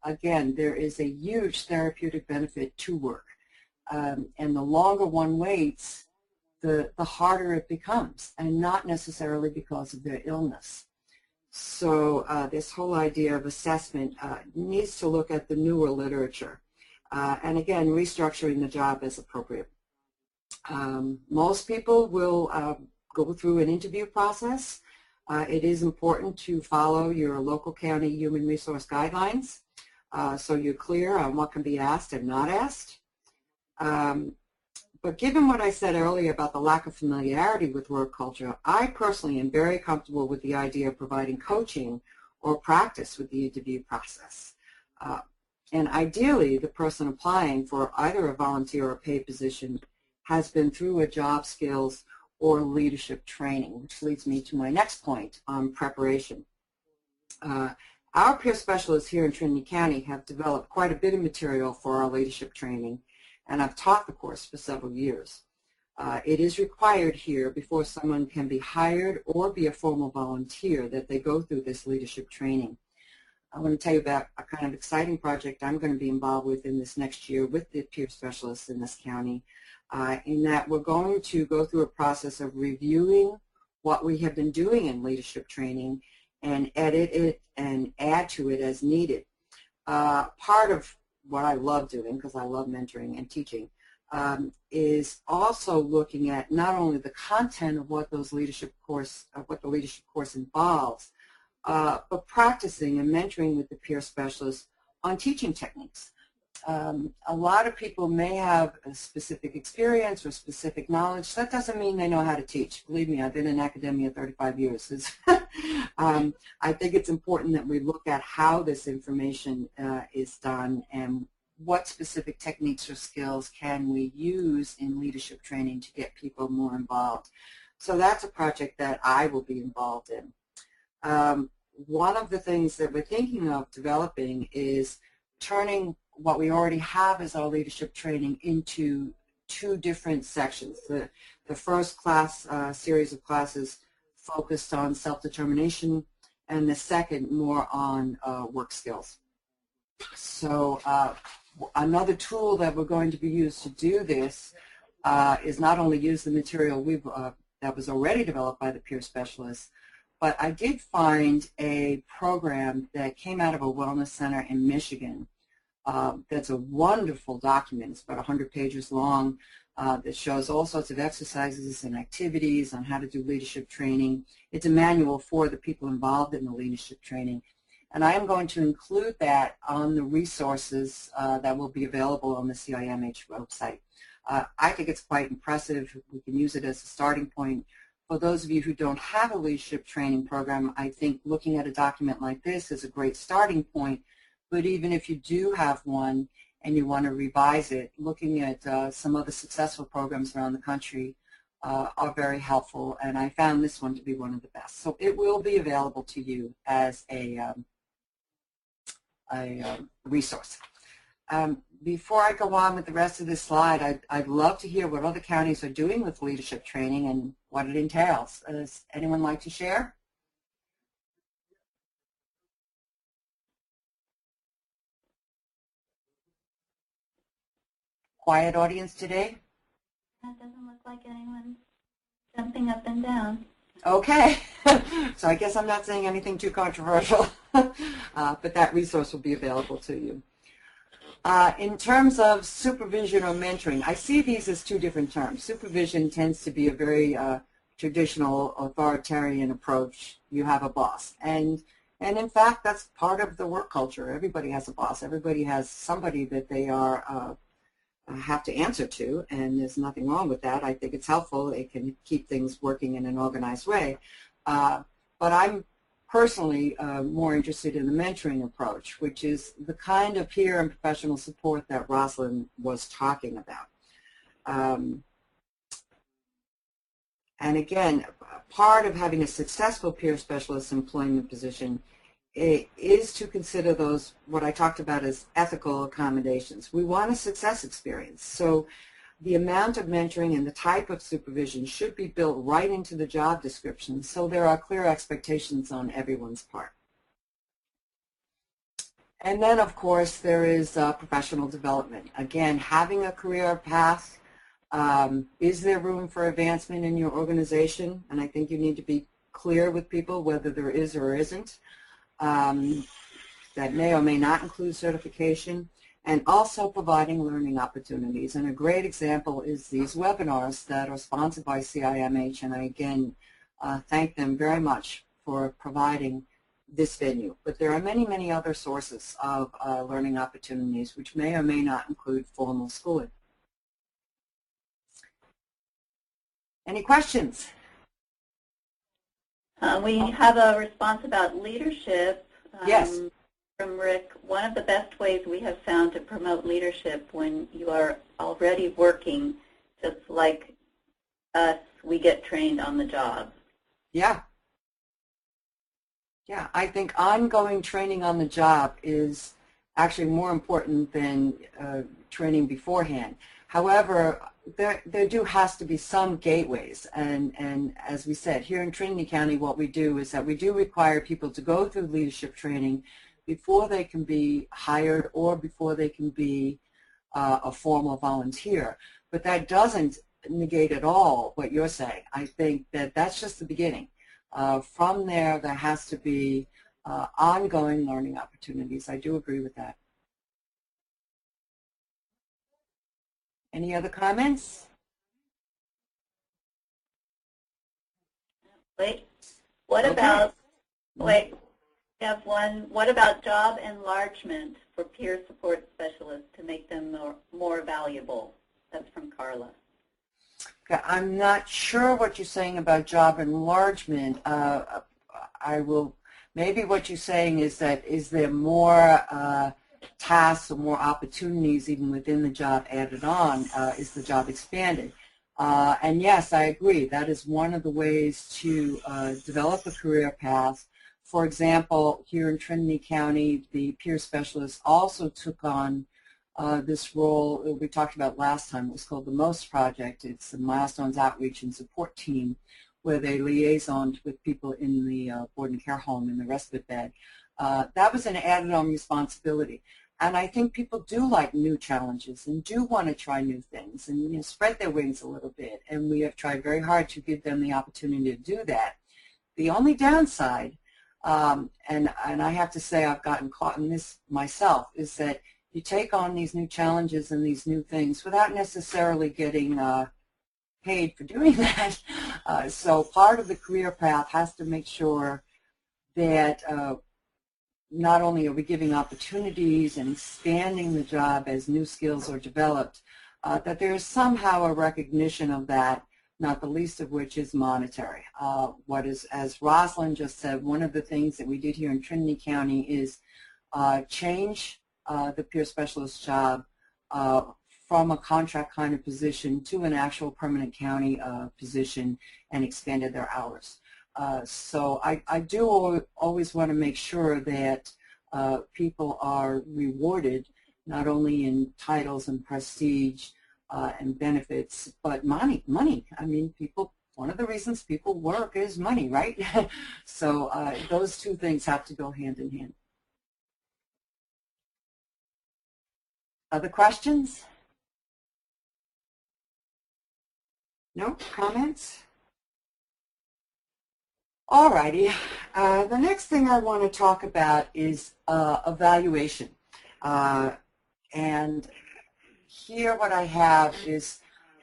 Again, there is a huge therapeutic benefit to work. And the longer one waits, the harder it becomes, and not necessarily because of their illness. So this whole idea of assessment needs to look at the newer literature. And again, restructuring the job as appropriate. Most people will go through an interview process. It is important to follow your local county human resource guidelines so you're clear on what can be asked and not asked. But given what I said earlier about the lack of familiarity with work culture, I personally am very comfortable with the idea of providing coaching or practice with the interview process. And ideally, the person applying for either a volunteer or paid position has been through a job skills or leadership training, which leads me to my next point on preparation. Our peer specialists here in Trinity County have developed quite a bit of material for our leadership training, and I've taught the course for several years. It is required here before someone can be hired or be a formal volunteer that they go through this leadership training. I want to tell you about a kind of exciting project I'm going to be involved with in this next year with the peer specialists in this county, in that we're going to go through a process of reviewing what we have been doing in leadership training and edit it and add to it as needed. Part of what I love doing, because I love mentoring and teaching, is also looking at not only the content of what those leadership course, what the leadership course involves, but practicing and mentoring with the peer specialists on teaching techniques. A lot of people may have a specific experience or specific knowledge. That doesn't mean they know how to teach. Believe me, I've been in academia 35 years. I think it's important that we look at how this information is done and what specific techniques or skills can we use in leadership training to get people more involved. So that's a project that I will be involved in. One of the things that we're thinking of developing is turning what we already have as our leadership training into two different sections. The first class series of classes focused on self-determination, and the second more on work skills. So another tool that we're going to be used to do this is not only use the material that was already developed by the peer specialists, but I did find a program that came out of a wellness center in Michigan. That's a wonderful document. It's about 100 pages long that shows all sorts of exercises and activities on how to do leadership training. It's a manual for the people involved in the leadership training. And I am going to include that on the resources that will be available on the CIMH website. I think it's quite impressive. We can use it as a starting point. For those of you who don't have a leadership training program, I think looking at a document like this is a great starting point. But even if you do have one and you want to revise it, looking at some other successful programs around the country are very helpful, and I found this one to be one of the best. So it will be available to you as a resource. Before I go on with the rest of this slide, I'd love to hear what other counties are doing with leadership training and what it entails. Does anyone like to share? Quiet audience today? That doesn't look like anyone jumping up and down. Okay, so I guess I'm not saying anything too controversial, but that resource will be available to you. In terms of supervision or mentoring, I see these as two different terms. Supervision tends to be a very traditional authoritarian approach. You have a boss, and in fact that's part of the work culture. Everybody has a boss. Everybody has somebody that they are have to answer to, and there's nothing wrong with that. I think it's helpful. It can keep things working in an organized way. But I'm personally more interested in the mentoring approach, which is the kind of peer and professional support that Rosalyn was talking about. And again, part of having a successful peer specialist employment position is to consider those, what I talked about as ethical accommodations. We want a success experience. So the amount of mentoring and the type of supervision should be built right into the job description so there are clear expectations on everyone's part. And then, of course, there is professional development. Again, having a career path. Is there room for advancement in your organization? And I think you need to be clear with people whether there is or isn't. That may or may not include certification, and also providing learning opportunities. And a great example is these webinars that are sponsored by CIMH, and I again thank them very much for providing this venue. But there are many, many other sources of learning opportunities which may or may not include formal schooling. Any questions? We have a response about leadership Yes. from Rick. One of the best ways we have found to promote leadership when you are already working, just like us, we get trained on the job. Yeah. Yeah, I think ongoing training on the job is actually more important than training beforehand. However, there has to be some gateways, and as we said, here in Trinity County, what we do is that we do require people to go through leadership training before they can be hired or before they can be a formal volunteer. But that doesn't negate at all what you're saying. I think that that's just the beginning. From there has to be ongoing learning opportunities. I do agree with that. Any other comments? Wait, what about, wait, I have one, what about job enlargement for peer support specialists to make them more valuable? That's from Carla. Okay, I'm not sure what you're saying about job enlargement. Maybe what you're saying is that is there more tasks or more opportunities even within the job added on? Is the job expanded? And yes, I agree. That is one of the ways to develop a career path. For example, here in Trinity County, the peer specialists also took on this role we talked about last time. It was called the MOST Project. It's the Milestones Outreach and Support Team, where they liaisoned with people in the board and care home in the respite bed. That was an added-on responsibility. And I think people do like new challenges and do want to try new things and spread their wings a little bit. And we have tried very hard to give them the opportunity to do that. The only downside, and I have to say I've gotten caught in this myself, is that you take on these new challenges and these new things without necessarily getting paid for doing that. So part of the career path has to make sure that not only are we giving opportunities and expanding the job as new skills are developed, that there is somehow a recognition of that, not the least of which is monetary. As Rosalyn just said, one of the things that we did here in Trinity County is change the peer specialist job from a contract kind of position to an actual permanent county position and expanded their hours. So I do always want to make sure that people are rewarded not only in titles and prestige and benefits, but money. I mean, one of the reasons people work is money, right? So those two things have to go hand in hand. Other questions? No comments? All righty. The next thing I want to talk about is evaluation. And here what I have is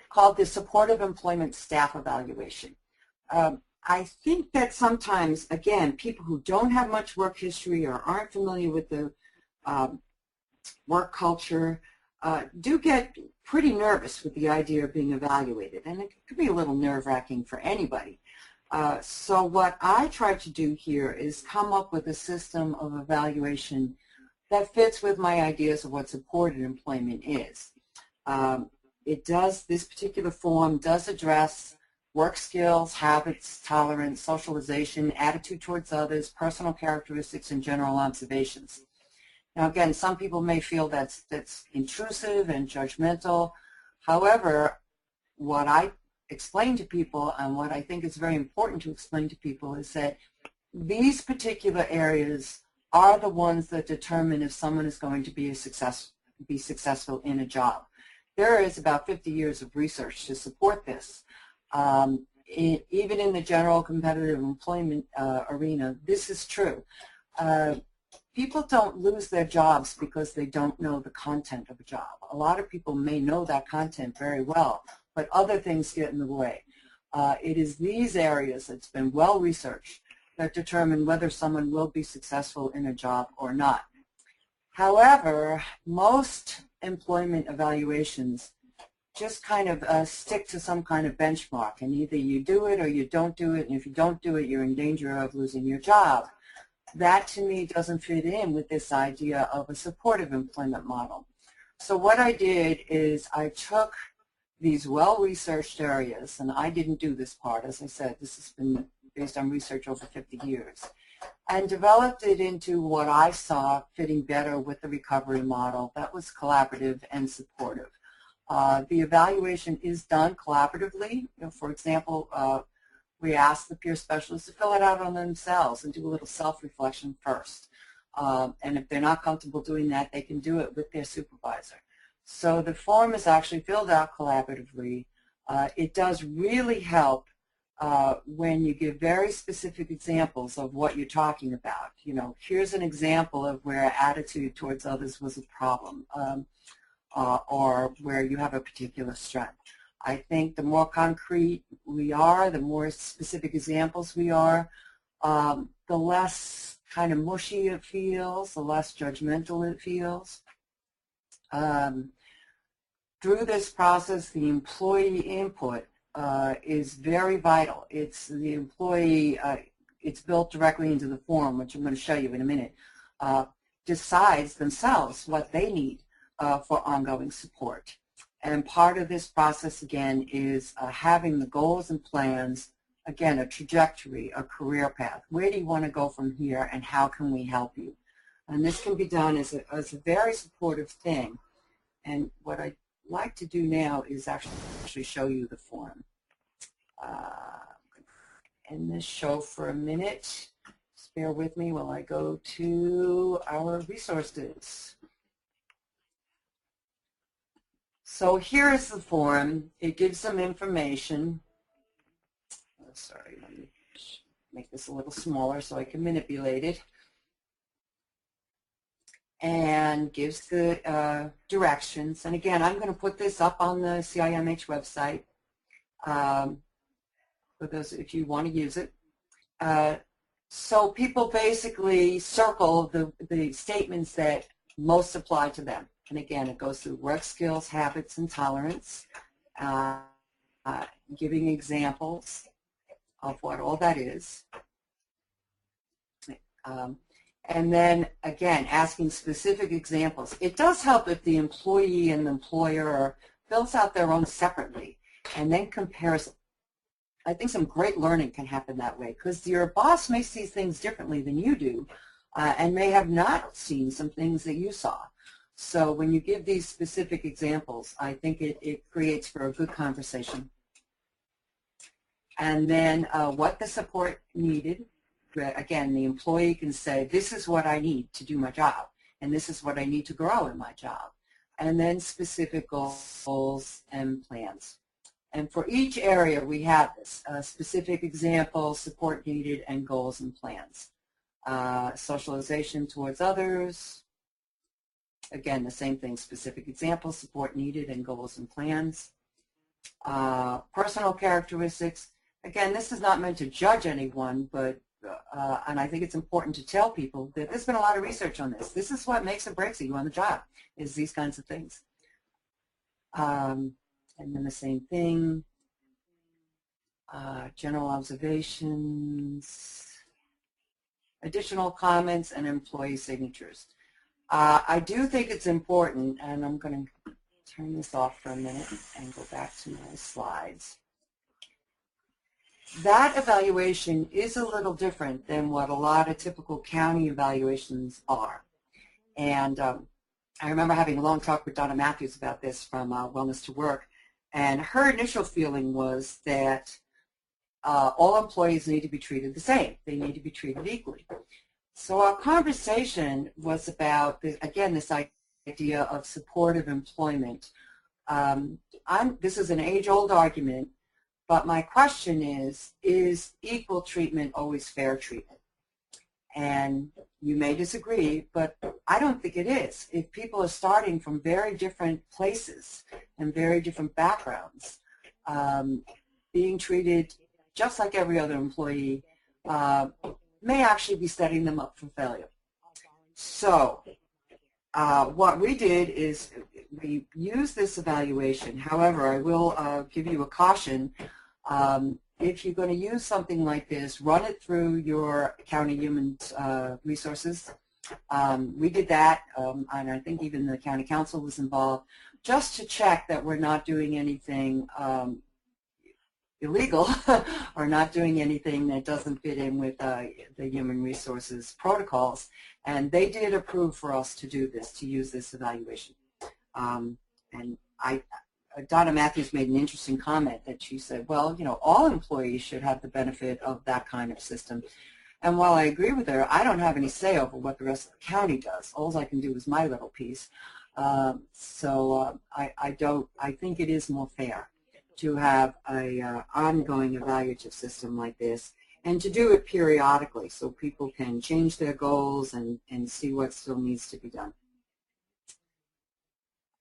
called the Supportive Employment Staff Evaluation. I think that sometimes, again, people who don't have much work history or aren't familiar with the work culture do get pretty nervous with the idea of being evaluated, and it could be a little nerve-wracking for anybody. So what I try to do here is come up with a system of evaluation that fits with my ideas of what supported employment is. This particular form does address work skills, habits, tolerance, socialization, attitude towards others, personal characteristics, and general observations. Now again, some people may feel that's intrusive and judgmental. However, what I explain to people and what I think is very important to explain to people is that these particular areas are the ones that determine if someone is going to be successful in a job. There is about 50 years of research to support this. Even in the general competitive employment arena, this is true. People don't lose their jobs because they don't know the content of a job. A lot of people may know that content very well, but other things get in the way. It is these areas that's been well researched that determine whether someone will be successful in a job or not. However, most employment evaluations just kind of stick to some kind of benchmark, and either you do it or you don't do it, and if you don't do it, you're in danger of losing your job. That, to me, doesn't fit in with this idea of a supportive employment model. So what I did is I took these well-researched areas, and I didn't do this part. As I said, this has been based on research over 50 years. and developed it into what I saw fitting better with the recovery model that was collaborative and supportive. The evaluation is done collaboratively. For example, we ask the peer specialists to fill it out on themselves and do a little self-reflection first. And if they're not comfortable doing that, they can do it with their supervisor. So the form is actually filled out collaboratively. It does really help when you give very specific examples of what you're talking about. Here's an example of where attitude towards others was a problem, or where you have a particular strength. I think the more concrete we are, the more specific examples we are, the less kind of mushy it feels, the less judgmental it feels. Through this process, the employee input is very vital. It's the employee, it's built directly into the form, which I'm going to show you in a minute, decides themselves what they need for ongoing support. And part of this process, again, is having the goals and plans, again, a trajectory, a career path. Where do you want to go from here, and how can we help you? And this can be done as a very supportive thing. And what I'd like to do now is actually show you the form. End this show for a minute. Just bear with me while I go to our resources. So here is the form. It gives some information. Oh, sorry, let me make this a little smaller so I can manipulate it. And gives the directions. And again, I'm going to put this up on the CIMH website for those if you want to use it. So people basically circle the statements that most apply to them. And again, it goes through work skills, habits, and tolerance, giving examples of what all that is. And then, again, asking specific examples. It does help if the employee and the employer fills out their own separately and then compares. I think some great learning can happen that way because your boss may see things differently than you do and may have not seen some things that you saw. So when you give these specific examples, I think it creates for a good conversation. And then what the support needed. Again, the employee can say, this is what I need to do my job, and this is what I need to grow in my job. And then specific goals and plans. And for each area, we have this, specific examples, support needed, and goals and plans. Socialization towards others. Again, the same thing, specific examples, support needed, and goals and plans. Personal characteristics. Again, this is not meant to judge anyone, but and I think it's important to tell people that there's been a lot of research on this. This is what makes or breaks you on the job, is these kinds of things. And then the same thing, general observations, additional comments, and employee signatures. I do think it's important, and I'm going to turn this off for a minute and go back to my slides. That evaluation is a little different than what a lot of typical county evaluations are. And I remember having a long talk with Donna Matthews about this from Wellness to Work, and her initial feeling was that all employees need to be treated the same. They need to be treated equally. So our conversation was about, again, this idea of supportive employment. This is an age-old argument, but my question is equal treatment always fair treatment? And you may disagree, but I don't think it is. If people are starting from very different places and very different backgrounds, being treated just like every other employee may actually be setting them up for failure. So what we did is we used this evaluation. However, I will give you a caution. If you're going to use something like this, run it through your county human resources. We did that, and I think even the county council was involved, just to check that we're not doing anything illegal or not doing anything that doesn't fit in with the human resources protocols. And they did approve for us to do this, to use this evaluation. And Donna Matthews made an interesting comment that she said, well, you know, all employees should have the benefit of that kind of system. And while I agree with her, I don't have any say over what the rest of the county does. All I can do is my little piece. I think it is more fair to have a ongoing evaluative system like this, and to do it periodically so people can change their goals and see what still needs to be done.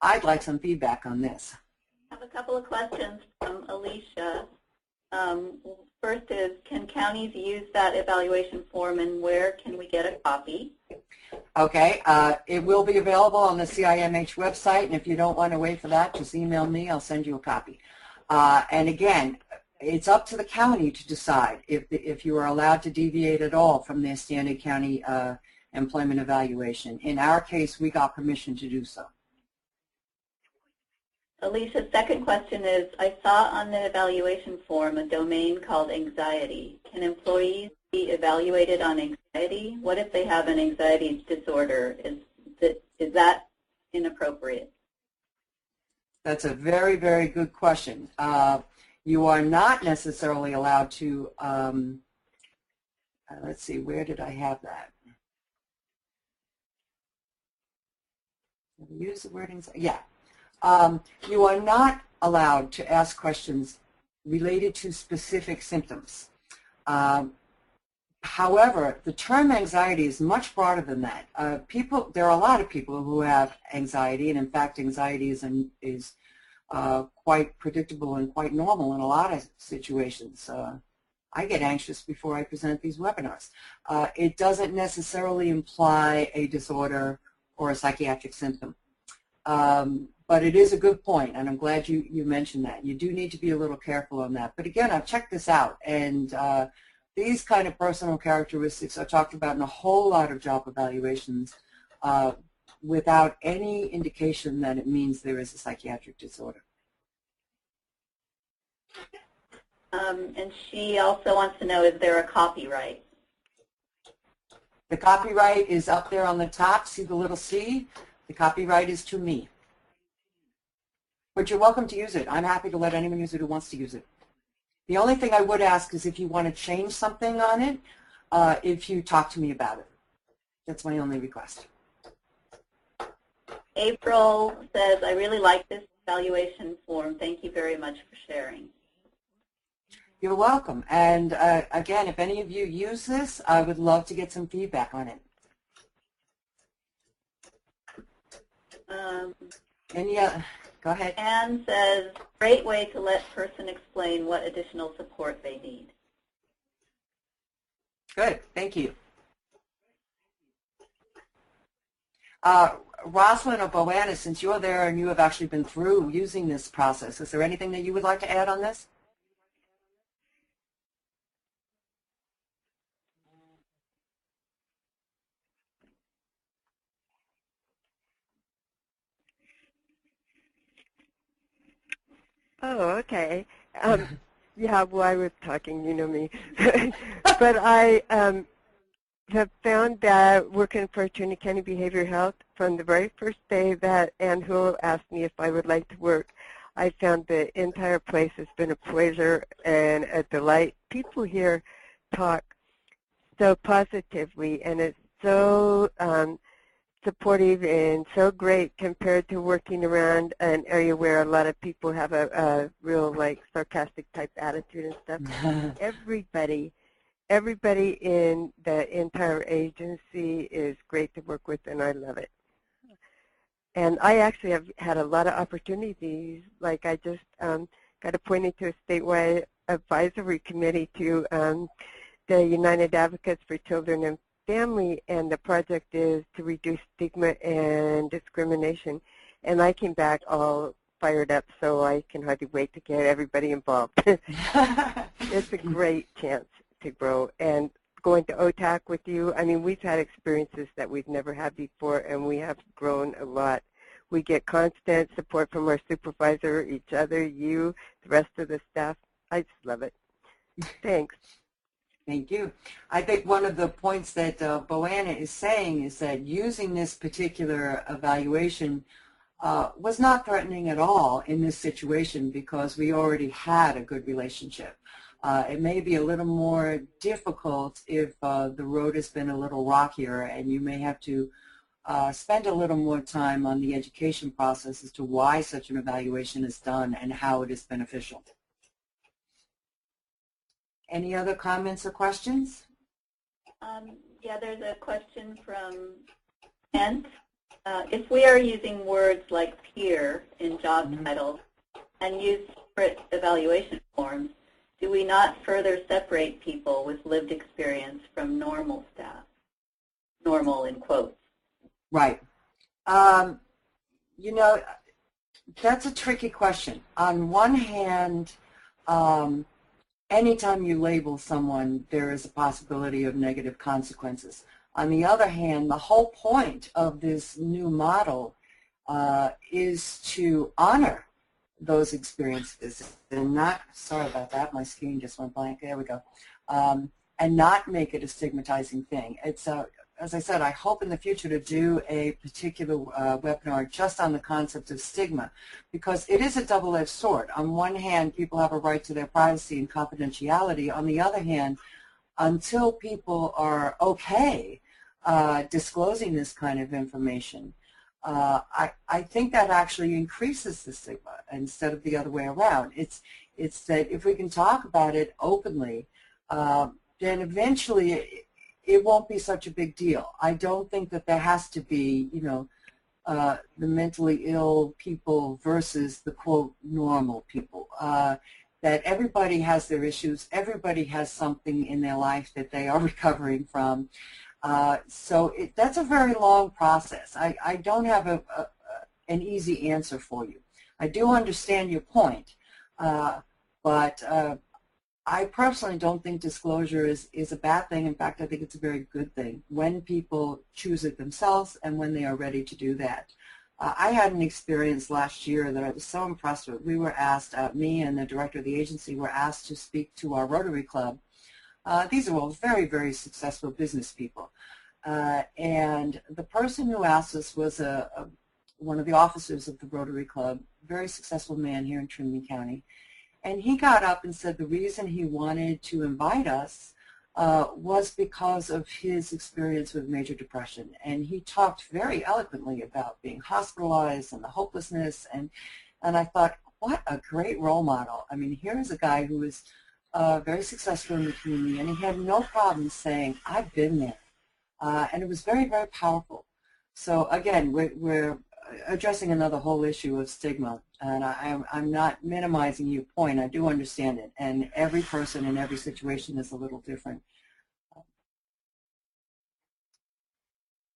I'd like some feedback on this. I have a couple of questions from Alicia. First is, can counties use that evaluation form, and where can we get a copy? Okay, it will be available on the CIMH website, and if you don't want to wait for that, just email me. I'll send you a copy. And again, it's up to the county to decide if you are allowed to deviate at all from their standard county employment evaluation. In our case, we got permission to do so. Alicia's second question is, I saw on the evaluation form a domain called anxiety. Can employees be evaluated on anxiety? What if they have an anxiety disorder? Is that inappropriate? That's a very, very good question. You are not necessarily allowed to, let's see, where did I have that? Did I use the word anxiety? Yeah. You are not allowed to ask questions related to specific symptoms. However, the term anxiety is much broader than that. There are a lot of people who have anxiety, and in fact, anxiety is quite predictable and quite normal in a lot of situations. I get anxious before I present these webinars. It doesn't necessarily imply a disorder or a psychiatric symptom. But it is a good point, and I'm glad you mentioned that. You do need to be a little careful on that. But again, I've checked this out, and these kind of personal characteristics are talked about in a whole lot of job evaluations without any indication that it means there is a psychiatric disorder. And she also wants to know, is there a copyright? The copyright is up there on the top. See the little C? The copyright is to me. But you're welcome to use it. I'm happy to let anyone use it who wants to use it. The only thing I would ask is if you want to change something on it, if you talk to me about it. That's my only request. April says, I really like this evaluation form. Thank you very much for sharing. You're welcome. And again, if any of you use this, I would love to get some feedback on it. Go ahead. Anne says, great way to let person explain what additional support they need. Good, thank you. Rosalyn or Boanna, since you're there and you have actually been through using this process, is there anything that you would like to add on this? Oh, okay. Yeah, well, I was talking, you know me. But I have found that working for Trinity County Behavioral Health, from the very first day that Ann Hull asked me if I would like to work, I found the entire place has been a pleasure and a delight. People here talk so positively, and it's so supportive and so great compared to working around an area where a lot of people have a real like sarcastic type attitude and stuff. Everybody in the entire agency is great to work with, and I love it. And I actually have had a lot of opportunities. Like I just got appointed to a statewide advisory committee to the United Advocates for Children and Family, and the project is to reduce stigma and discrimination. And I came back all fired up, so I can hardly wait to get everybody involved. It's a great chance to grow. And going to OTAC with you, I mean, we've had experiences that we've never had before, and we have grown a lot. We get constant support from our supervisor, each other, you, the rest of the staff. I just love it. Thanks. Thank you. I think one of the points that Boanna is saying is that using this particular evaluation was not threatening at all in this situation because we already had a good relationship. It may be a little more difficult if the road has been a little rockier and you may have to spend a little more time on the education process as to why such an evaluation is done and how it is beneficial. Any other comments or questions? Yeah, there's a question from Kent. If we are using words like peer in job titles and use separate evaluation forms, do we not further separate people with lived experience from normal staff? Normal in quotes. Right. You know, that's a tricky question. On one hand, anytime you label someone, there is a possibility of negative consequences. On the other hand, the whole point of this new model is to honor those experiences and not, sorry about that, my screen just went blank, there we go, and not make it a stigmatizing thing. It's, as I said, I hope in the future to do a particular webinar just on the concept of stigma, because it is a double-edged sword. On one hand, people have a right to their privacy and confidentiality. On the other hand, until people are okay disclosing this kind of information, I think that actually increases the stigma instead of the other way around. It's that if we can talk about it openly, then eventually it won't be such a big deal. I don't think that there has to be, you know, the mentally ill people versus the, quote, normal people. That everybody has their issues. Everybody has something in their life that they are recovering from. So that's a very long process. I don't have an easy answer for you. I do understand your point, but I personally don't think disclosure is a bad thing. In fact, I think it's a very good thing when people choose it themselves and when they are ready to do that. I had an experience last year that I was so impressed with. We were asked, me and the director of the agency were asked to speak to our Rotary Club. These are all very, very successful business people. And the person who asked us was one of the officers of the Rotary Club, very successful man here in Trinity County. And he got up and said the reason he wanted to invite us was because of his experience with major depression. And he talked very eloquently about being hospitalized and the hopelessness. And I thought, what a great role model. I mean, here is a guy who is very successful in the community, and he had no problem saying, I've been there. And it was very, very powerful. So again, we're addressing another whole issue of stigma, and I'm not minimizing your point. I do understand it, and every person in every situation is a little different.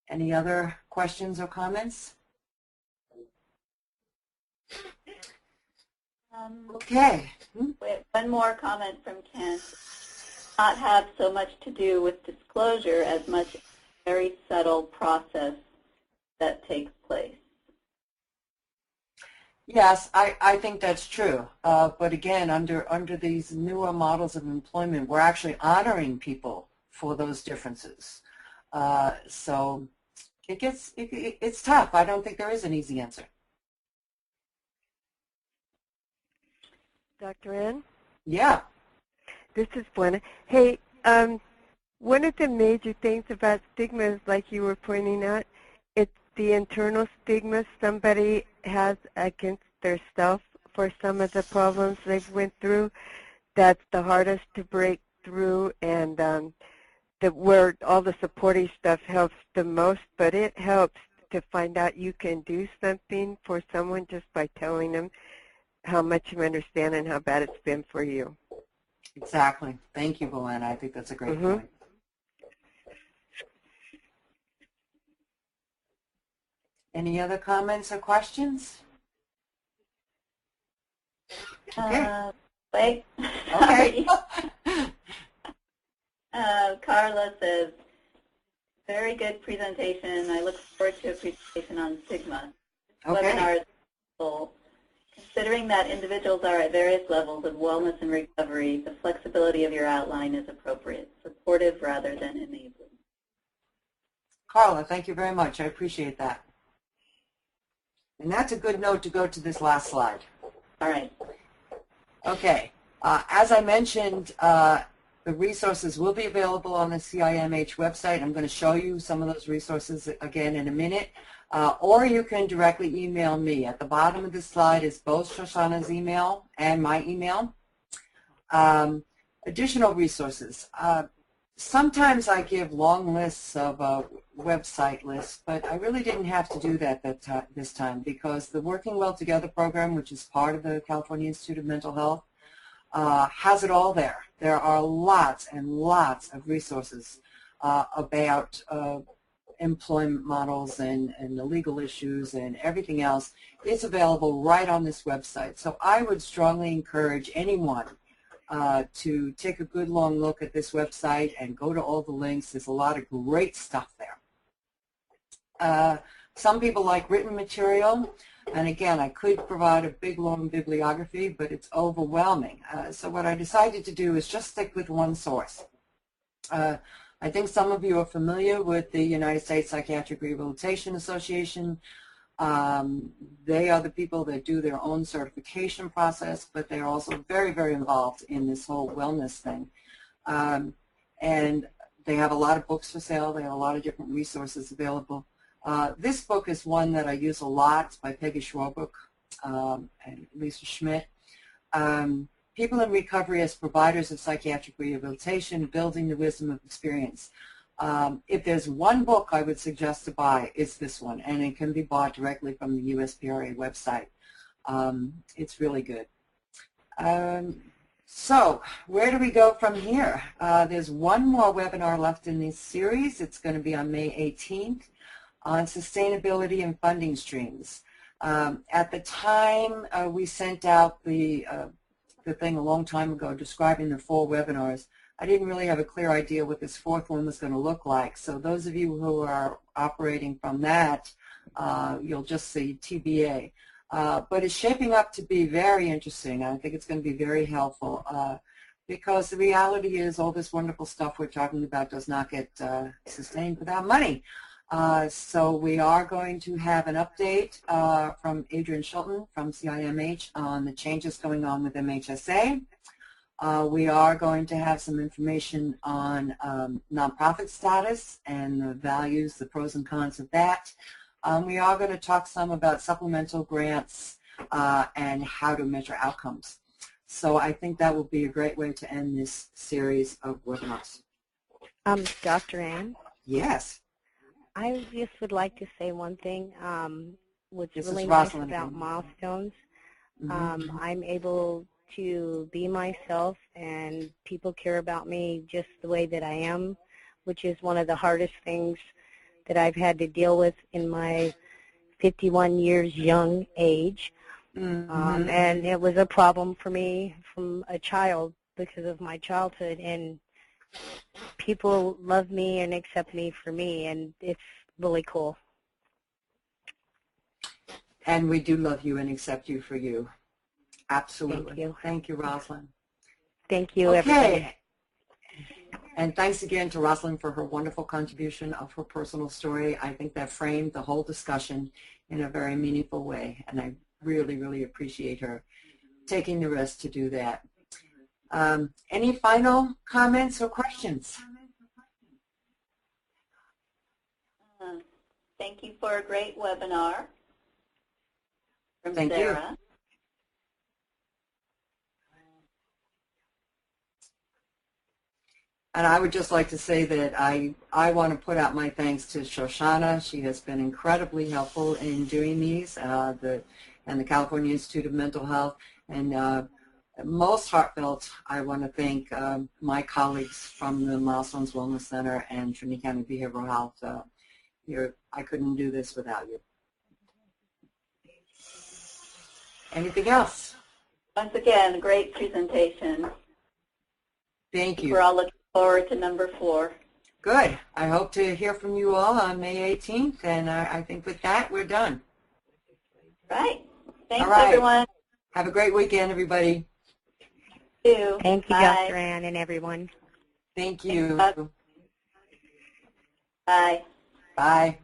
Any other questions or comments? Okay. One more comment from Kent. Not have so much to do with disclosure as much as a very subtle process that takes place. Yes, I think that's true. But again, under these newer models of employment, we're actually honoring people for those differences. So it's tough. I don't think there is an easy answer. Dr. Ann? Yeah. This is Buena. Hey, one of the major things about stigma is, like you were pointing out, it's the internal stigma somebody has against their self for some of the problems they've went through. That's the hardest to break through, and where all the supportive stuff helps the most, but it helps to find out you can do something for someone just by telling them how much you understand and how bad it's been for you. Exactly. Thank you, Boanna. I think that's a great point. Any other comments or questions? Okay. Wait. Okay. Carla says, very good presentation. I look forward to a presentation on stigma. This Okay. webinar is helpful. Considering that individuals are at various levels of wellness and recovery, the flexibility of your outline is appropriate, supportive rather than enabling. Carla, thank you very much. I appreciate that. And that's a good note to go to this last slide. All right. Okay. As I mentioned, the resources will be available on the CIMH website. I'm going to show you some of those resources again in a minute. Or you can directly email me. At the bottom of this slide is both Shoshana's email and my email. Additional resources. Sometimes I give long lists of website lists, but I really didn't have to do that this time because the Working Well Together program, which is part of the California Institute of Mental Health, has it all there. There are lots and lots of resources about employment models and the legal issues and everything else. It's available right on this website. So I would strongly encourage anyone to take a good long look at this website and go to all the links. There's a lot of great stuff there. Some people like written material, and again, I could provide a big long bibliography, but it's overwhelming. So what I decided to do is just stick with one source. I think some of you are familiar with the United States Psychiatric Rehabilitation Association. They are the people that do their own certification process, but they're also very, very involved in this whole wellness thing. And they have a lot of books for sale. They have a lot of different resources available. This book is one that I use a lot. It's by Peggy Schwabuk and Lisa Schmidt. People in Recovery as Providers of Psychiatric Rehabilitation, Building the Wisdom of Experience. If there's one book I would suggest to buy, it's this one, and it can be bought directly from the USPRA website. It's really good. So where do we go from here? There's one more webinar left in this series. It's going to be on May 18th on sustainability and funding streams. At the time we sent out the thing a long time ago describing the 4 webinars, I didn't really have a clear idea what this 4th one was going to look like. So those of you who are operating from that, you'll just see TBA. But it's shaping up to be very interesting. I think it's going to be very helpful because the reality is all this wonderful stuff we're talking about does not get sustained without money. So we are going to have an update from Adrian Schulten from CIMH on the changes going on with MHSA. We are going to have some information on nonprofit status and the values, the pros and cons of that. We are going to talk some about supplemental grants and how to measure outcomes. So I think that will be a great way to end this series of webinars. Dr. Ann? Yes. I just would like to say one thing. What's This really is nice Rosalyn about again. Milestones, I'm able to be myself, and people care about me just the way that I am, which is one of the hardest things that I've had to deal with in my 51 years young age. And it was a problem for me from a child because of my childhood, and people love me and accept me for me, and it's really cool. And we do love you and accept you for you. Absolutely. Thank you. Thank you, Rosalyn. Thank you, everybody. And thanks again to Rosalyn for her wonderful contribution of her personal story. I think that framed the whole discussion in a very meaningful way, and I really, really appreciate her taking the risk to do that. Any final comments or questions? Thank you for a great webinar from Thank Sarah. you. And I would just like to say that I want to put out my thanks to Shoshana. She has been incredibly helpful in doing these, and the California Institute of Mental Health. And most heartfelt, I want to thank my colleagues from the Milestones Wellness Center and Trinity County Behavioral Health. I couldn't do this without you. Anything else? Once again, great presentation. Thank you. We're all looking forward to number 4. Good. I hope to hear from you all on May 18th, and I think with that, we're done. Right. Thanks, all right. everyone. Have a great weekend, everybody. Thank you, Bye. Dr. Ann and everyone. Thank you. Bye. Bye.